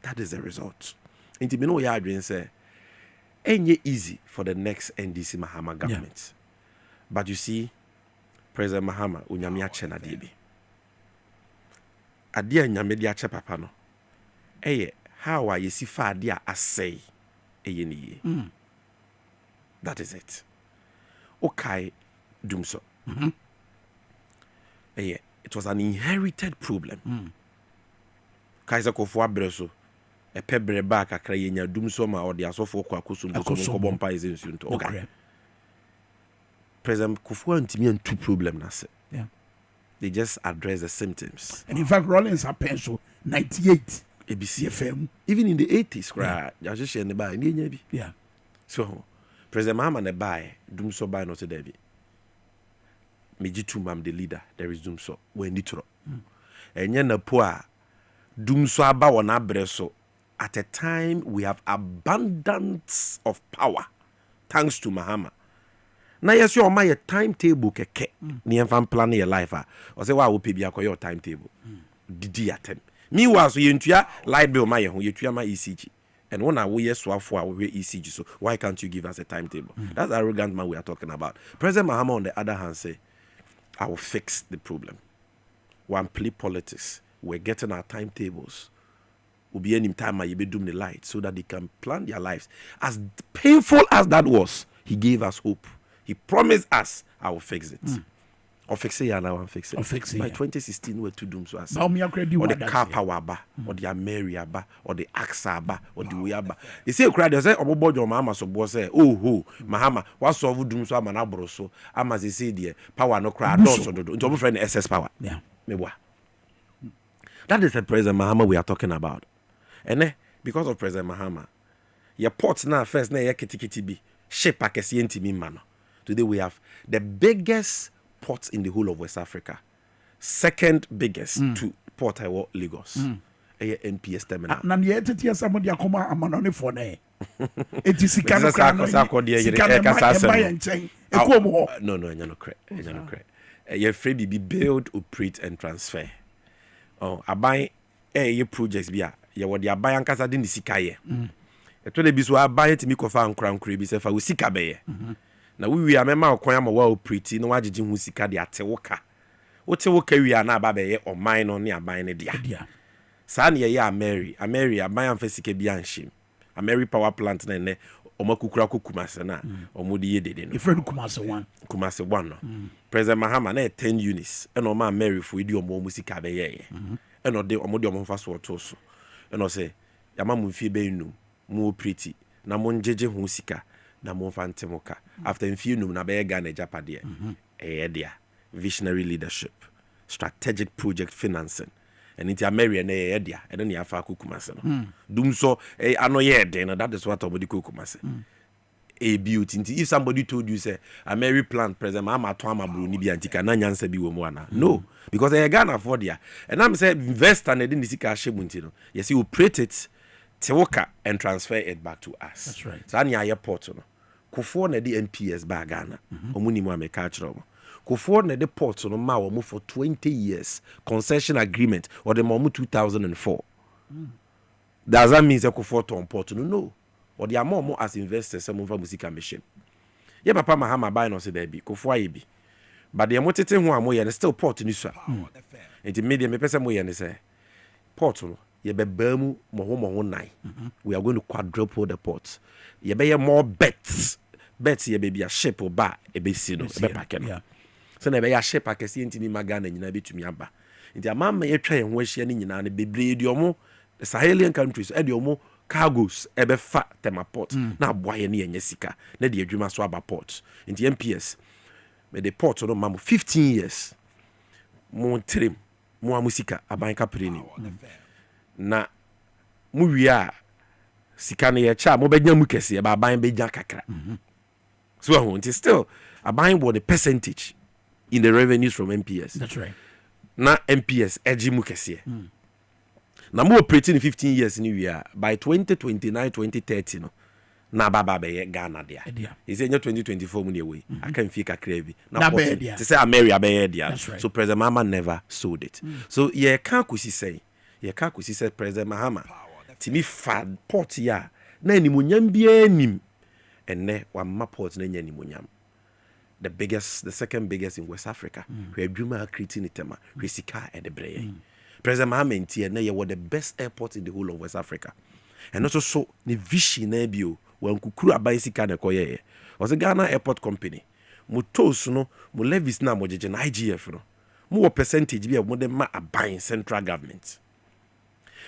That is the result. And to me know ya dream say ain't easy for the next NDC Mahama government. But you see, President Mahama unyamia chena dibi. Adia nyame dia che papa no how are you see fa adia asay ni that is it. Okay, dumso it was an inherited problem. Kaiser Kofo Abreso e pebre back akra yenya dumso ma odi asofo kwa kusumbo ko bompa izinsunto. Okay, President Kofo antimi an two problem na se. They just address the symptoms. And in fact, Rollins are pencil 98 ABC FM. Even in the 80s, yeah. So, President Mahama ne buy, Dumso buy not a Debbie. Mejitu mam the leader, there is Dumso, when nitro. And yen poor Dumso aba on abreso. At a time we have abundance of power, thanks to Mahama. Now yes, you my timetable keke. Ni enfam plan your life or say wa wo pe bia your timetable. Didi atem. Me was so yentua light bill my ho yetua my ECG. And when we yes swafo we ECG, so why can't you give us a timetable? That's arrogant man we are talking about. President Mahama on the other hand say I will fix the problem. One play politics. We're getting our timetables. We'll be any time you be doing the light so that they can plan their lives. As painful as that was, he gave us hope. He promised us, I will fix it. Or fix it, and I will fix it. By 2016, we're to doom so as or the car power bar, or the Ameria bar, or the AXA bar, or the Weaba. You see, a crowd, they say, oh, boy, your mama so boss say, oh, Mahama, what's over doom so I'm an abroso. I'm as they say, dear, power no crowd, also, don't friend SS power. Yeah, maybe. That is the President Mahama we are talking about. And because of President Mahama, your ports now first, na kitty be ship a kesienti man. Today we have the biggest ports in the whole of West Africa. Second biggest to Port Harcourt, Lagos. NPS terminal. Na ye tetia somebody akoma amanone for na. Etisi No, no cre. Your free be build, operate and transfer. Oh, abai ye projects bia. Ye wo dia abai ankasa de sika ye. Eto de bi so abai timi kofa ankra nkra bi se fa wo sika be ye. na we amema okwan ma wa operate no wagege hu sika de atewoka wote woka wi ana ba be ye oman no ne aban ne dia saa ne ye Mary aban amfa sika bi anhim Mary power plant na ne omakukura kokumase na omudi ye dede no ifred kumase one no President Mahama na 10 units eno ma Mary fo idi omo musika be ye eno de omodi omo fa so to so eno say yama mu fie be nu mu operate na mo njeje hu sika na mo fa ntemoka after mfie nu na be Ghana Japade dia visionary leadership strategic project financing and into America na dia and then afa kokumase no dum so ano ye den that is what omodi kokumase a beauty if somebody told you say Mary plant President Mahama to amabru ni bi antika na nyansa bi wo mu ana no because Ghana for dia and I'm say investor na dey sika shemunti no yes you operate it tewoka and transfer it back to us. That's right. So anya airport no kofo na the MPS ba Ghana omuni mu ameka kire mo kofo na the port no ma wo for 20 years concession agreement or the mo 2004 does that mean say kofo ton port no or the more as investors some of music machine ye papa Mahama buy no say there be kofo aye bi but the motete ho amoye still port ni so enti media me pese moye ne say port no ye be bamu mo nine we are going to quadruple the port ye be more bets ye be a ship or ba e be si no e be pack no so na be ya ship akese ntimi magana nyina betumi aba nti amama ye twa ye ho ahia ni nyina ne bebre di omo the Sahelian countries e di omo cargos e be fa tema port na aboaye ne yenye sika na de adwuma so aba port nti MPS me the port no mamu 15 years mo trim mo amusika aban kapre ni na mu wia sika ne ye cha mo benya mu kese ba ban benya kakra so until still aban what the percentage in the revenues from MPS. That's right. Na MPS edge mu kese na mo operating 15 years ni wia by 2029 2030 no na baba be Ghana dia is in 2024 mu ne we aka mfi kakra bi na port to say America be dia so President Mahama never sold it so ye kan kusi say President Mahama timi fa port ya na animunyam bia nim enne wa ma port na nya animunyam the second biggest in West Africa we adwuma creating itema we sika e de breye President Mahama ntie na ye were the best airport in the whole of West Africa and also so the vision na bio wan kukuru aban sika na koye was a Ghana Airport Company mo toss no mo levies na mo jeje na IGF no mo wo percentage bi mo de ma aban central government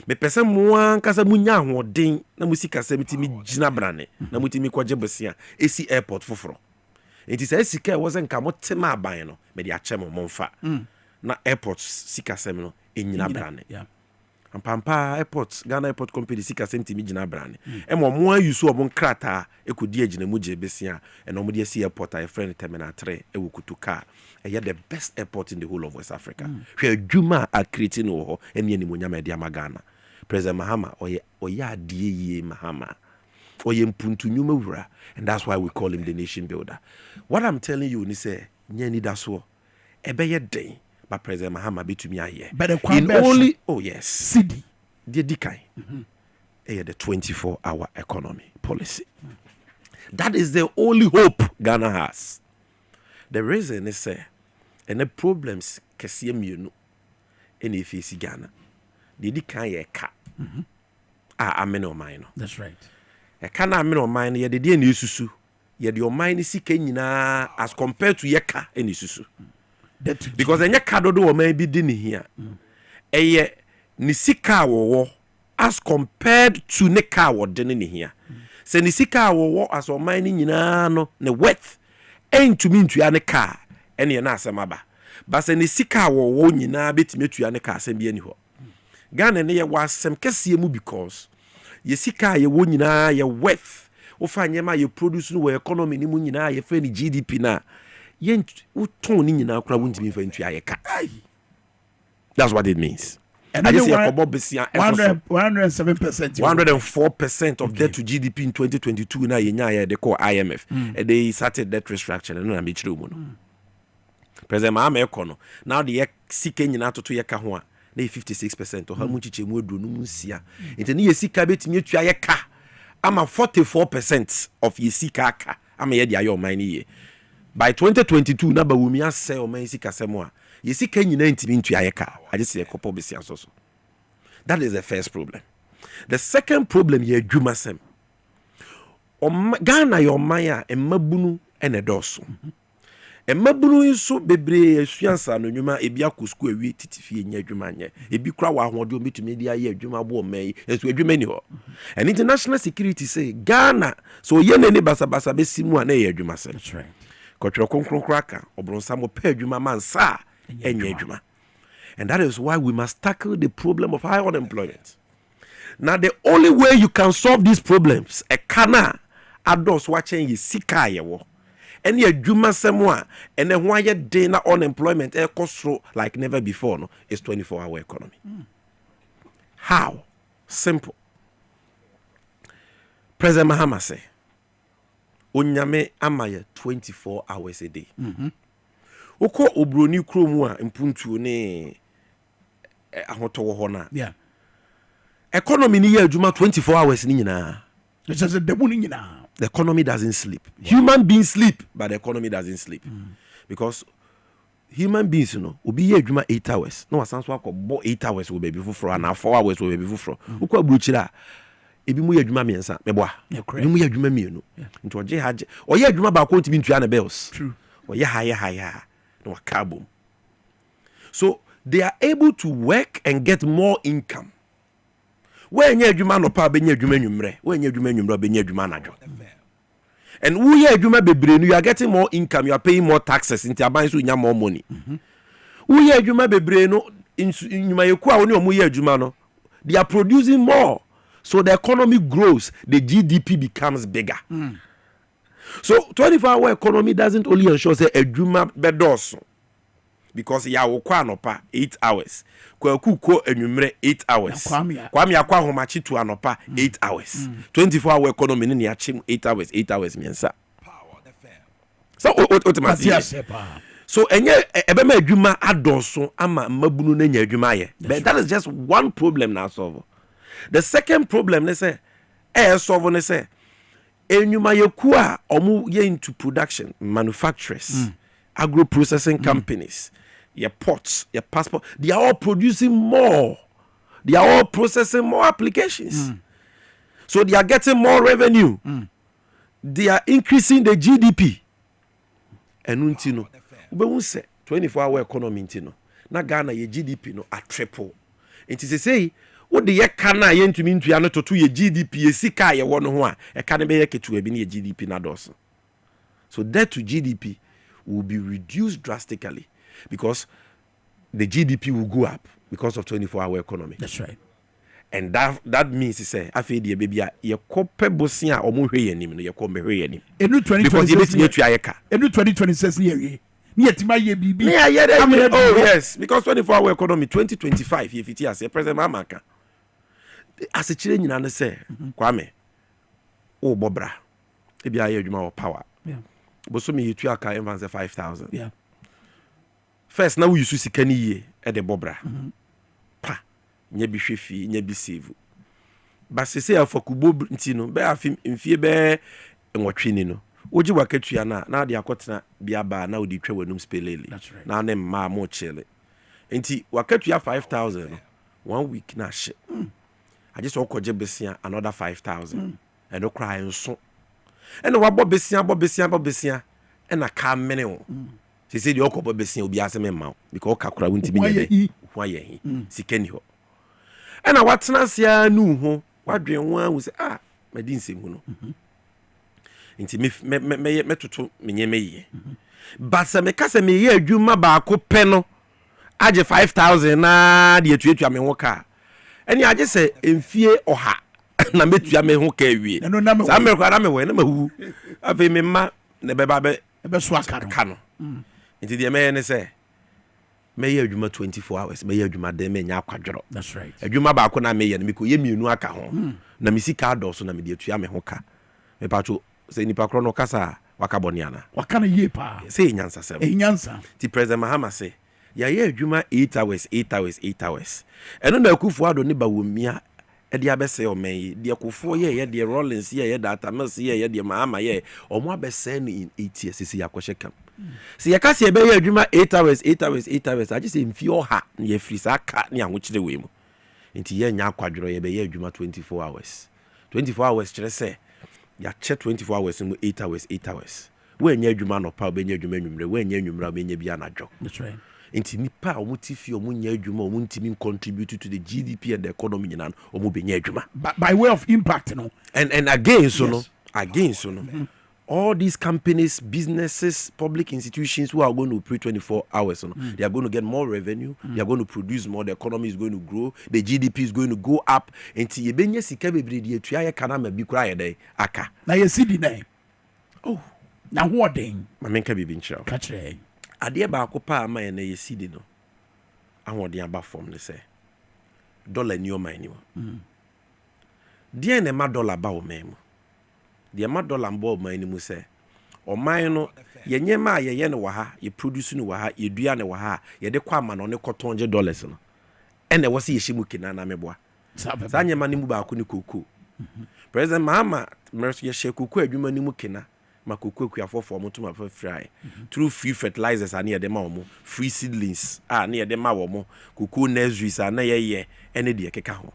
me pese mo ankasa munya ahoden na mo sika semiti mi gina brane na mo timi kwaje besia esi airport foforo enti say sika was nka mo tema aban no me de ache mo mfa na airport sika sem no enyina brane ampampa airport Ghana Airport Company sika senti mi gina brane mo ayusu obon krata ekodi agina mu je besia e no mo de si airport a friend terminal 3 e wokutuka e the best airport in the whole of West Africa hwe adwuma a creating no ho ene ni monyama de Ghana President Mahama oye adie ye Mahama oye mpuntu nyuma wura and that's why we call him the nation builder. What I'm telling you ni say nyani daso e be ye den but President Mahama betumi aye in only city the dikai the 24-hour economy policy that is the only hope Ghana has. The reason is say and the problems kese mienu ene face Ghana the dikai ye ka ameno mine. That's right. E kana ameno mine ye de na isusu ye de o mine sika nyina as compared to ye ka ene isusu because enye kadodo wo man bi di ni hia eye ni sika wo as compared to ne ka wo de ni hia se ni sika wo as o man ni nyina no ne worth entumi ntua ne ka ene na asema ba ba se ni sika wo nyina betime tua ne ka asem bi ani ho Ghana ne ye wasem kese mu because ye sika ye wo nyina ye worth wo fa nyema ye produce no economy ni mu nyina ye fa ni GDP na yen uton ni nyina kura wuntimi fa ntua ye ka. That's what it means. And I just say 107%, 104% of debt to GDP in 2022 na yenya they call IMF. And they started debt restructuring na me chiro mu no. President Mahama ekono. Now the sika nyina toto ye ka ho a na 56% o ha mu chiche mu edu no mu sia. Enti ne ye sika betimi atua ye ka ama 44% of ye sika aka ama ye dia your man ye by 2022 na ba wumi asɛ o man sika sɛmo a ye sika nyina ntimi ntu ayeka age se ekopo besia so. That is the first problem. The second problem ye adwuma sem Ghana your maya emabunu ene doso. Emabunu nso bebre asuansa no nwuma ebi akosku awie titifie nya adwuma nye ebi kura wa ahode ometumi dia ye adwuma bo mai enso adwuma ni ho. And international security say Ghana so ye ne basabasa besimu na ye adwuma se. That's right. Kotwere konkronkro aka obronsa mo pa adwuma mansa enya adwuma. And that is why we must tackle the problem of high unemployment. Now the only way you can solve these problems e kana adults watching ye sika ye wo. Any adwuma semwa ene ho aye den na unemployment e kosro like never before no is 24-hour economy. How? Simple. President Mahama say onyame amaye 24 hours a day. Oko obroni kromu a mpuntuo ne ahoto wo ho na. Yeah. Economy ni ye adwuma 24 hours ni nyina. It's just the money nyina. The economy doesn't sleep. Wow. Human beings sleep, but the economy doesn't sleep. Because human beings, you know, will be here 8 hours. No, as answer 8 hours will be before for and 4 hours will be before for. Uko bruchira. Ebi mu yadwuma miensa meboa. Ebi mu yadwuma mienu. Nti oje haje. Oye adwuma ba ko ntimi ntua na bills. True. Oye haya. No carbon. So they are able to work and get more income. When you adwuma no pa be nya adwuma nwumre, when you adwuma nwumre be nya adwuma anadwo. And we are adwuma bebre you are getting more income, you are paying more taxes into aban so nya more money. We are adwuma bebre no nwuma yeku a woni omu ye adwuma no, they are producing more. So the economy grows, the GDP becomes bigger. So 24-hour economy doesn't only ensure say adwuma bedoso. Because ya wo kwa anopa 8 hours. Kwa kuko enwumre 8 hours. Kwame akwa homachi to anopa 8 hours. 24-hour economy ni achim 8 hours, 8 hours miensa. So automatically. So enye ebema adwuma adonso ama mabunu na nya adwuma ye. But that is just one problem na solve. The second problem they say solve they say enwuma yeku a omu ye into production, manufacturers, agro processing companies, your ports, your passport, they are all producing more. They are all processing more applications. So they are getting more revenue. They are increasing the GDP. And untino, ube say 24-hour economy intino. Na Ghana ye GDP no a triple. It is say what the kana ye ntumi ntu ya no to ye GDP ye sika ye wono ho a e ka ne be ye ketu e bi ne GDP na doso. So debt to GDP will be reduced drastically because the GDP will go up because of 24-hour economy. That's right. And that means to say afi de baby ye kope bosia omo hwe yanim no ye ko me hwe yanim. Enu 2026 enu 2026 ye yetima ye bibi. Oh yes, because 24-hour economy 2025 ye fiti as President Mamaka. As a chire nyina ne say Kwame o bobra e bia ye adwuma o power. Yeah. Boso me yetu aka advance 5,000. Yeah. First na we use sika ni ye e de bobra. Pa nya bi hwefi nya bi save. Ba sese afakubo nti no be afim mfie be enwotwe ni no. Oji wakatua na de akotena bia ba na odi twa wanum spelele. Na ne ma mo chele. Nti wakatua 5,000 no 1 week na hye. I just okoje besia another 5,000. And no cry nso. And wa bobesia and a calm mene. She said you okobo besia obi asem ma because kakura wunti bi nyebe. Why ye? Sikeni ho. And I watena sia nu ho. Wadwen ho a say me di nsem ho no. Nti me toto menye meye. But se me ka se me ye adwuma ba ko pe no age 5,000 na de atuatua me ho ka. Eni age se emfie oha na metua me ho ka awie. Sa me kwa na me we na mahu. Afi me ma na be so aka no. Nti de me ne se me ye adwuma 24 hours me ye adwuma de me nya akwadworo. That's right. Adwuma ba ko na me ye na me ko ye mienu aka ho. Na me sika do so na me de atua me ho ka. Me pacho se nipa kro no kasa wakaboniana. Wakana ye pa. Se nyansa sem. Nyansa. Ti President Mahama se ya ye adwuma 8 hours. Eno na akufu ado ne ba womia ɛde abɛsɛ ɔman deɛ kofoɔ yɛ deɛ Rollins yɛ data mills yɛ deɛ Mahama yɛ ɔmo abɛsɛ no in 8 years sisi akɔhyɛ kam sɛ yɛka sɛ yɛbɛyɛ adwuma 8 hours agye sɛ mfie ɔha na yɛfiri saa ka ne ahokyerɛ wei mu nti yɛnya akwadworɔ yɛbɛyɛ adwuma 24 hours 24 hours kyerɛ sɛ yɛakyɛ 24 hours mu 8 hours woanya adwuma nɔpa wobɛnya adwuma anwummerɛ woanya anwummerɛ wobɛnya bi anadwo nti nipa a ɔmo ti fi ɔmo nya adwuma ɔmo ntimi contribute to the GDP and the economy nyina no ɔmo bɛnya adwuma by way of impact no and again so no all these companies, businesses, public institutions who are going to operate 24 hours, they are going to get more revenue, they are going to produce more, the economy is going to grow, the GDP is going to go up. And you benye sika bebree tuya kana me bi kura yede aka. Na ye sidi na. Oh, na what den? Ma menka bi nchira. Ka kire. Ade ba akopa ama ye na ye sidi no. Ahode aba form ne se. Dollar ni o man ni mo. Die na ma dollar ba o man mo. The amount dollar mbo man mu say o man no ye nyema ye ne wa ha ye produce no wa ha ye dua ne wa ha ye de kwa ama no ne $100 no ene wo se ye hyimu kina na meboa sa nyema ne mu ba ko ne koko president Mahama mercy ye hye koko adwuma ne mu kina ma koko akuafofo mo to ma fry through free fertilizers ane ye de ma wo free seedlings ne ye de ma wo koko nurseries na ye ene de keka ho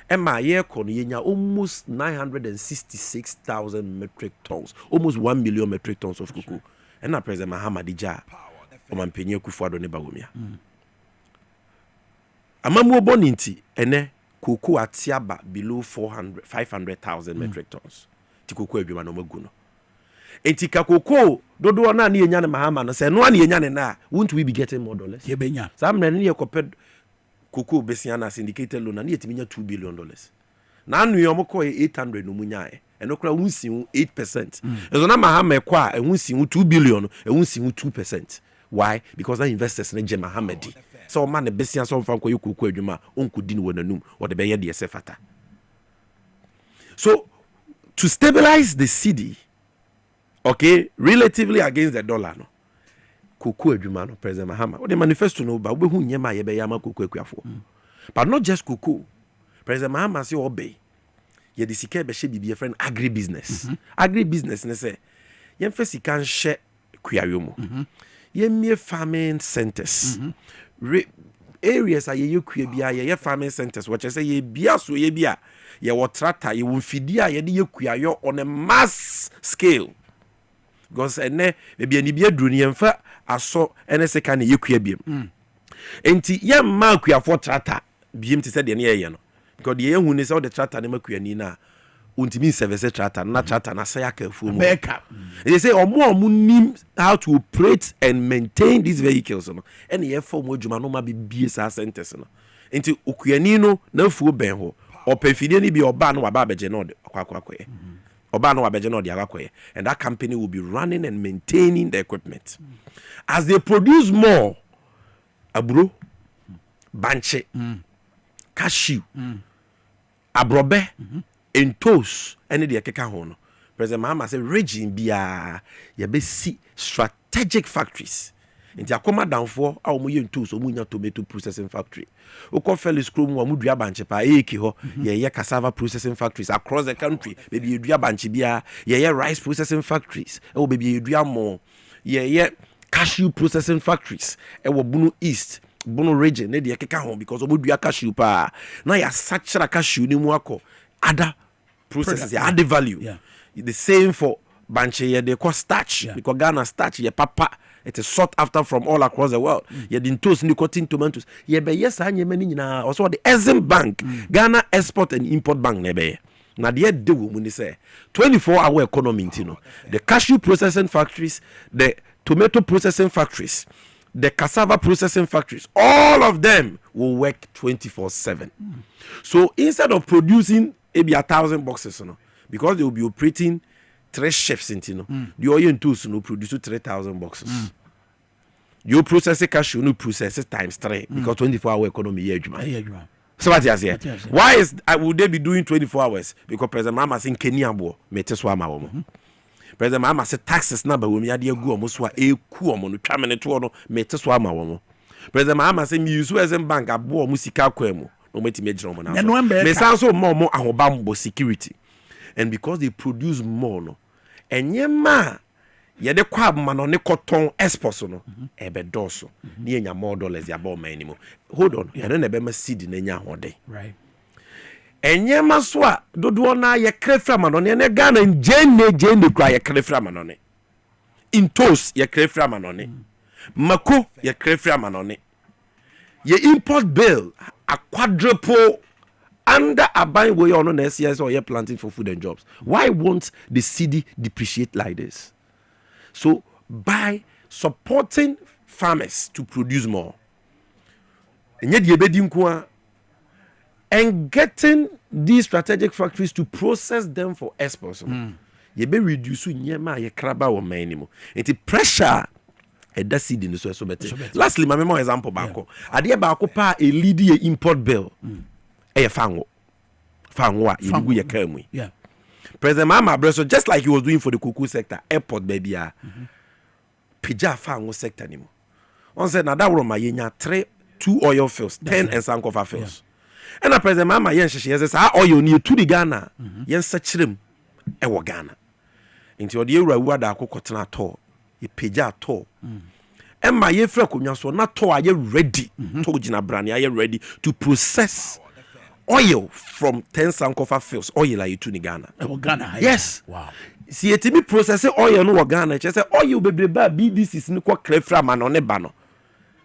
Emma ye kon yenya almost 966,000 metric tons, almost 1 million metric tons of cocoa. And now President Mahama Dija, Omampenye Kufuado ne Bawumia. Amamu boninti ene cocoa atiaba below 500,000 metric tons. Ti cocoa edwuma no maguno. Enti ka cocoa dodo na ne yenya ne Mahama no say no na yenya ne na won't we be getting more dollars? Ye benya. Sam na ne ye koped Cocoa Bessiana syndicated loan and yet $2 billion. Now you are 800 no munyae and okra wunsi 8%. Ezo na Mahama kwa e wunsi 2 billion e wunsi 2%. Why? Because the investors na je Mahamedi. So man the Bessian so fan ko yoko adwuma onko di no wananum or the beye de sefata. So to stabilize the cedi, okay, relatively against the dollar no. Cocoa adwuma no President Mahama o de manifesto no ba wo hu nyema ye be yama cocoa akuafo but not just cocoa President Mahama say obey ye de sika be hye bibie friend agribusiness agribusiness ne say ye mfa sika nhye kuayo mu ye mie farming centers areas a ye kua bia ye farming centers which say ye bia so ye bia ye wo tractor ye wo fidi a ye de ye kuayo on a mass scale because ene be ani bia duru ne yemfa aso ene se ka ne yekua biem enti ye ma kuafo tractor biem te se de ne ye no because ye hu ne se the tractor ne makua ni na untimi service tractor na tractor na say aka fu mu they say omo nim how to operate and maintain these vehicles no ene ye form adwuma no ma bibie sa centers no enti okuani no na fu ben ho opafidie ni bi oba no waba abeje no akwakoye and that company will be running and maintaining the equipment. As they produce more, aburo, banche, cashew, abrobe, and toast, and the keka hono. President Mahama said, "Region bia ye be see strategic factories." Nti akoma downfall a omo ye ntos omo nya tomato processing factory okọ Felix Krom wa mu dua banche pa eki ho ye cassava processing factories across the country baby ye dua banche bia ye rice processing factories e wo baby ye dua mo ye cashew processing factories e wo Bunu East Bunu region ne de keka ho because omo dua cashew pa na ya sachara cashew ni mu akọ other processes ya add value the same for banche ye de ko starch because Ghana starch ye papa. It is sought after from all across the world. Ye din toast nicotine tomatoes. Ye be yes anye mani nyina. Also the Exim Bank, Ghana Export and Import Bank nebe. Na de de wo mu ni say 24-hour economy ntino. The cashew processing factories, the tomato processing factories, the cassava processing factories, all of them will work 24/7. So instead of producing maybe 1,000 boxes, because they will be operating 3 shifts into the oil tools no produce 3,000 boxes. You process a cashew no process times 3 because 24-hour economy here. So what you say? Why would they be doing 24 hours? Because President Mahama saying Kenya bo meteswama womo. President Mahama say taxes number we ade agu omo so a eku omo no twamene to no meteswama womo. President Mahama say mi use Exim Bank abo omo sika kwa mu. ometime gyina mo na no embe me san so mo ahobambo security, and because they produce more no enyema yede kwa ma no ne cotton export no ebe doso ne enya more dollars ya ba man ni mo. Hold on, ya no na be ma seed na enya hode, right? enyema so a dodo na ye krefra ma no ne Ghana jene kwa ye krefra ma no ne intos ye krefra ma no ne mako ye krefra ma no ne ye import bill a quadruple under a buying way on SCS or you're planting for food and jobs. Why won't the city depreciate like this? So by supporting farmers to produce more and getting these strategic factories to process them for exports, you be reduce nyema ye kraba wo manimo. It's pressure. That seed in the so better. Lastly, my memory example bako. Adia bako pa a leading import bill. Fango you ye kamwe. Yeah. President Mama Breso, just like he was doing for the cuckoo sector, airport baby Pija fango sector nimo. On said na that room my yenya 2 oil fields, 10 and Sankofa fields. And a President Mama yen she says oil near to the Ghana. Yen such him ewa Ghana. Into the era wada kokotana to. Ye pija to and my ye freko nyaso na to are you ready to jina brand are you ready to process oil from 10 Sankofa fields oil like to Ghana. Ghana. Yes. Wow. See it me process oil no Ghana say oil be ba this is no kwa krefra man on eba no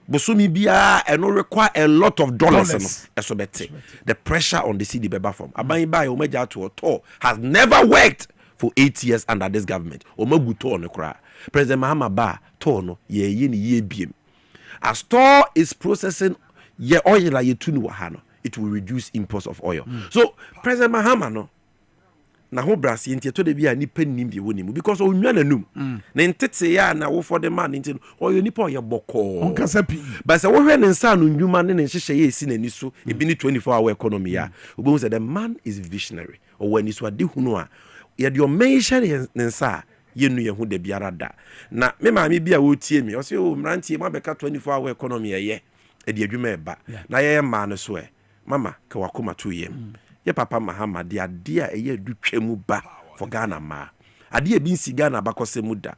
bosumi bia and no require a lot of dollars no so better the pressure on the city beba from aban ba o meja to has never worked for 8 years under this government o maguto on kra. President Mahama ba tono ye ni ye biem. A store is processing ye oil la ye tunu wahano. It will reduce imports of oil. So President Mahama no na ho brasi ntie to de bia ni pennim bi woni because o nwa nanum. Na ntete ya na wo for the man ntie oil nipa oye boko. On kasa pi. But say wo hwe ne nsa no ndwuma ne nhihye ye esi nani so e bi ni 24-hour economy ya. Obo say the man is visionary. O wani so ade hunu a ye de o mention ne nsa yenu ye hu de biara da na me maami bia wo tie mi o se o mrantie ma beka 24-hour economy ye e de adwuma eba na ye ma no so mama ka wakoma to yem ye papa Mahama de ade a ye dutwemu ba for Ghana ma ade bi nsi Ghana bakose mu da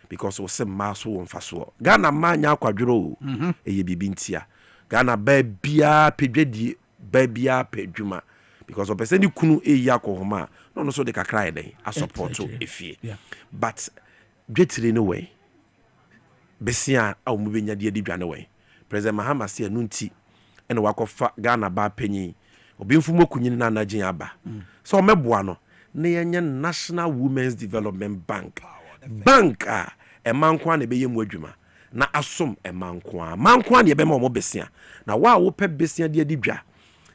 because o se ma so won fa so Ghana ma nya akwadworo e ye bibi ntia Ghana ba bia pedwedie ba bia pedwuma because of person kunu e yakohoma no so de kakra den a support to efie but dwetire no way besia a mu benya de dwane way President Mahama se anu nti ene wakofa Ghana ba panyi obimfumo kunyin na anagin aba so o meboa no na yenye National Women's Development Bank a emanko na beye mu adwuma na asom emanko a manko na yebema o besia na wa wo pe besia de dwa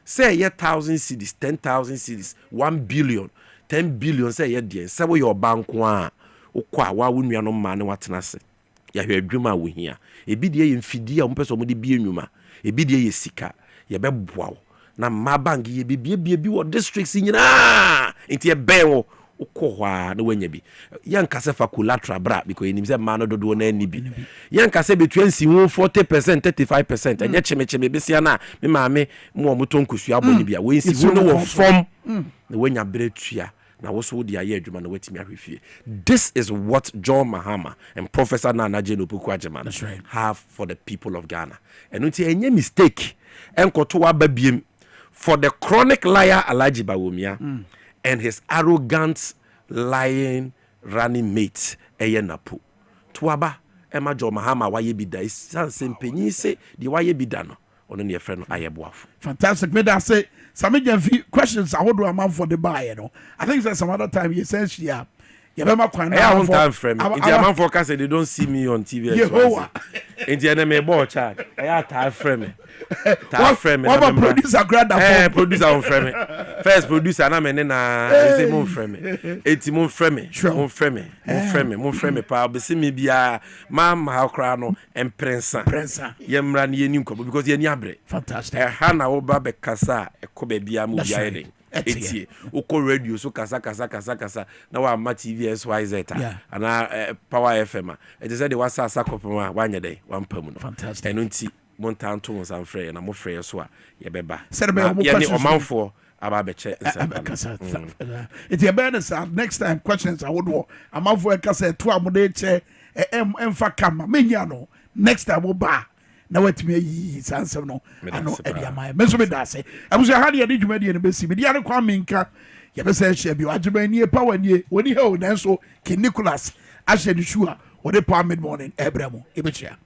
say ye 1,000 cedis 10,000 cedis 1 billion 10 billion say ye de say wo your banko a ukwa wa wonua no ma ne watena se ya hwe adwuma wo hia ebi de ye mfidi a mpese mo de bi enwuma ebi de ye sika ye beboa wo na ma bank ye bi wo districts nyina enti ye ben wo ukwa na wanya bi yankase fa collateral bra because enim se ma no dodo na ani bi yankase between si 40% 35% enye chemecheme besia na me maame mo motonkusu aboni bia we si wo no wo form na wanya bretua na wo so de aye adwuma na watimi ahwefie. This is what John Mahama and Professor Nana Jenopoku Agyeman have for the people of Ghana. And unti enye mistake enkoto wa babiem for the chronic liar Alhaji Bawumia and his arrogant lying running mate Eyenapu. Tuaba Emma John Mahama waye bida is sempenyi se di waye bida no ono ne friend ayeboafo. Fantastic. Me that say Sammy Gyamfi questions I would do a man for the buy, you know. I think there's some other time you said yeah. You remember quite now. I time frame. In the man forecast they don't see me on TV. In the enemy ball charge. I time frame. Time frame. What about producer grad? Producer on frame. First producer na me na say mon frame. Eti mon frame. Mon frame. Mon frame pa be see me bia mam how cry no emprensa. Yemra ne yeni nko because yeni abre. Fantastic. Ha na wo ba be kasa ekobe bia mu bia yeden. Eti uko radio so kasa na wa ma TV SYZ ana Power FM it is said the wasa sakopoma wanya dey one pamu no. Fantastic. Enunti monta nto nsa mfrɛ na mo frɛ so a yɛbɛba Sɛdeɛ yɛne questions ɔmanfoɔ aba bɛkyɛ it's a bonus. Next time questions I would want. I'm out for a cassette to a modate emfa kama menyano next time oba na watimi yi answer no ano e dia mai meso me dase abuso ha de de dwuma de ne besi me dia ne kwa menka ye be se hye bi adwuma nie power nie woni he o nanso King Nicholas ahye ne shoe a wo de power mid morning ebremo e be chia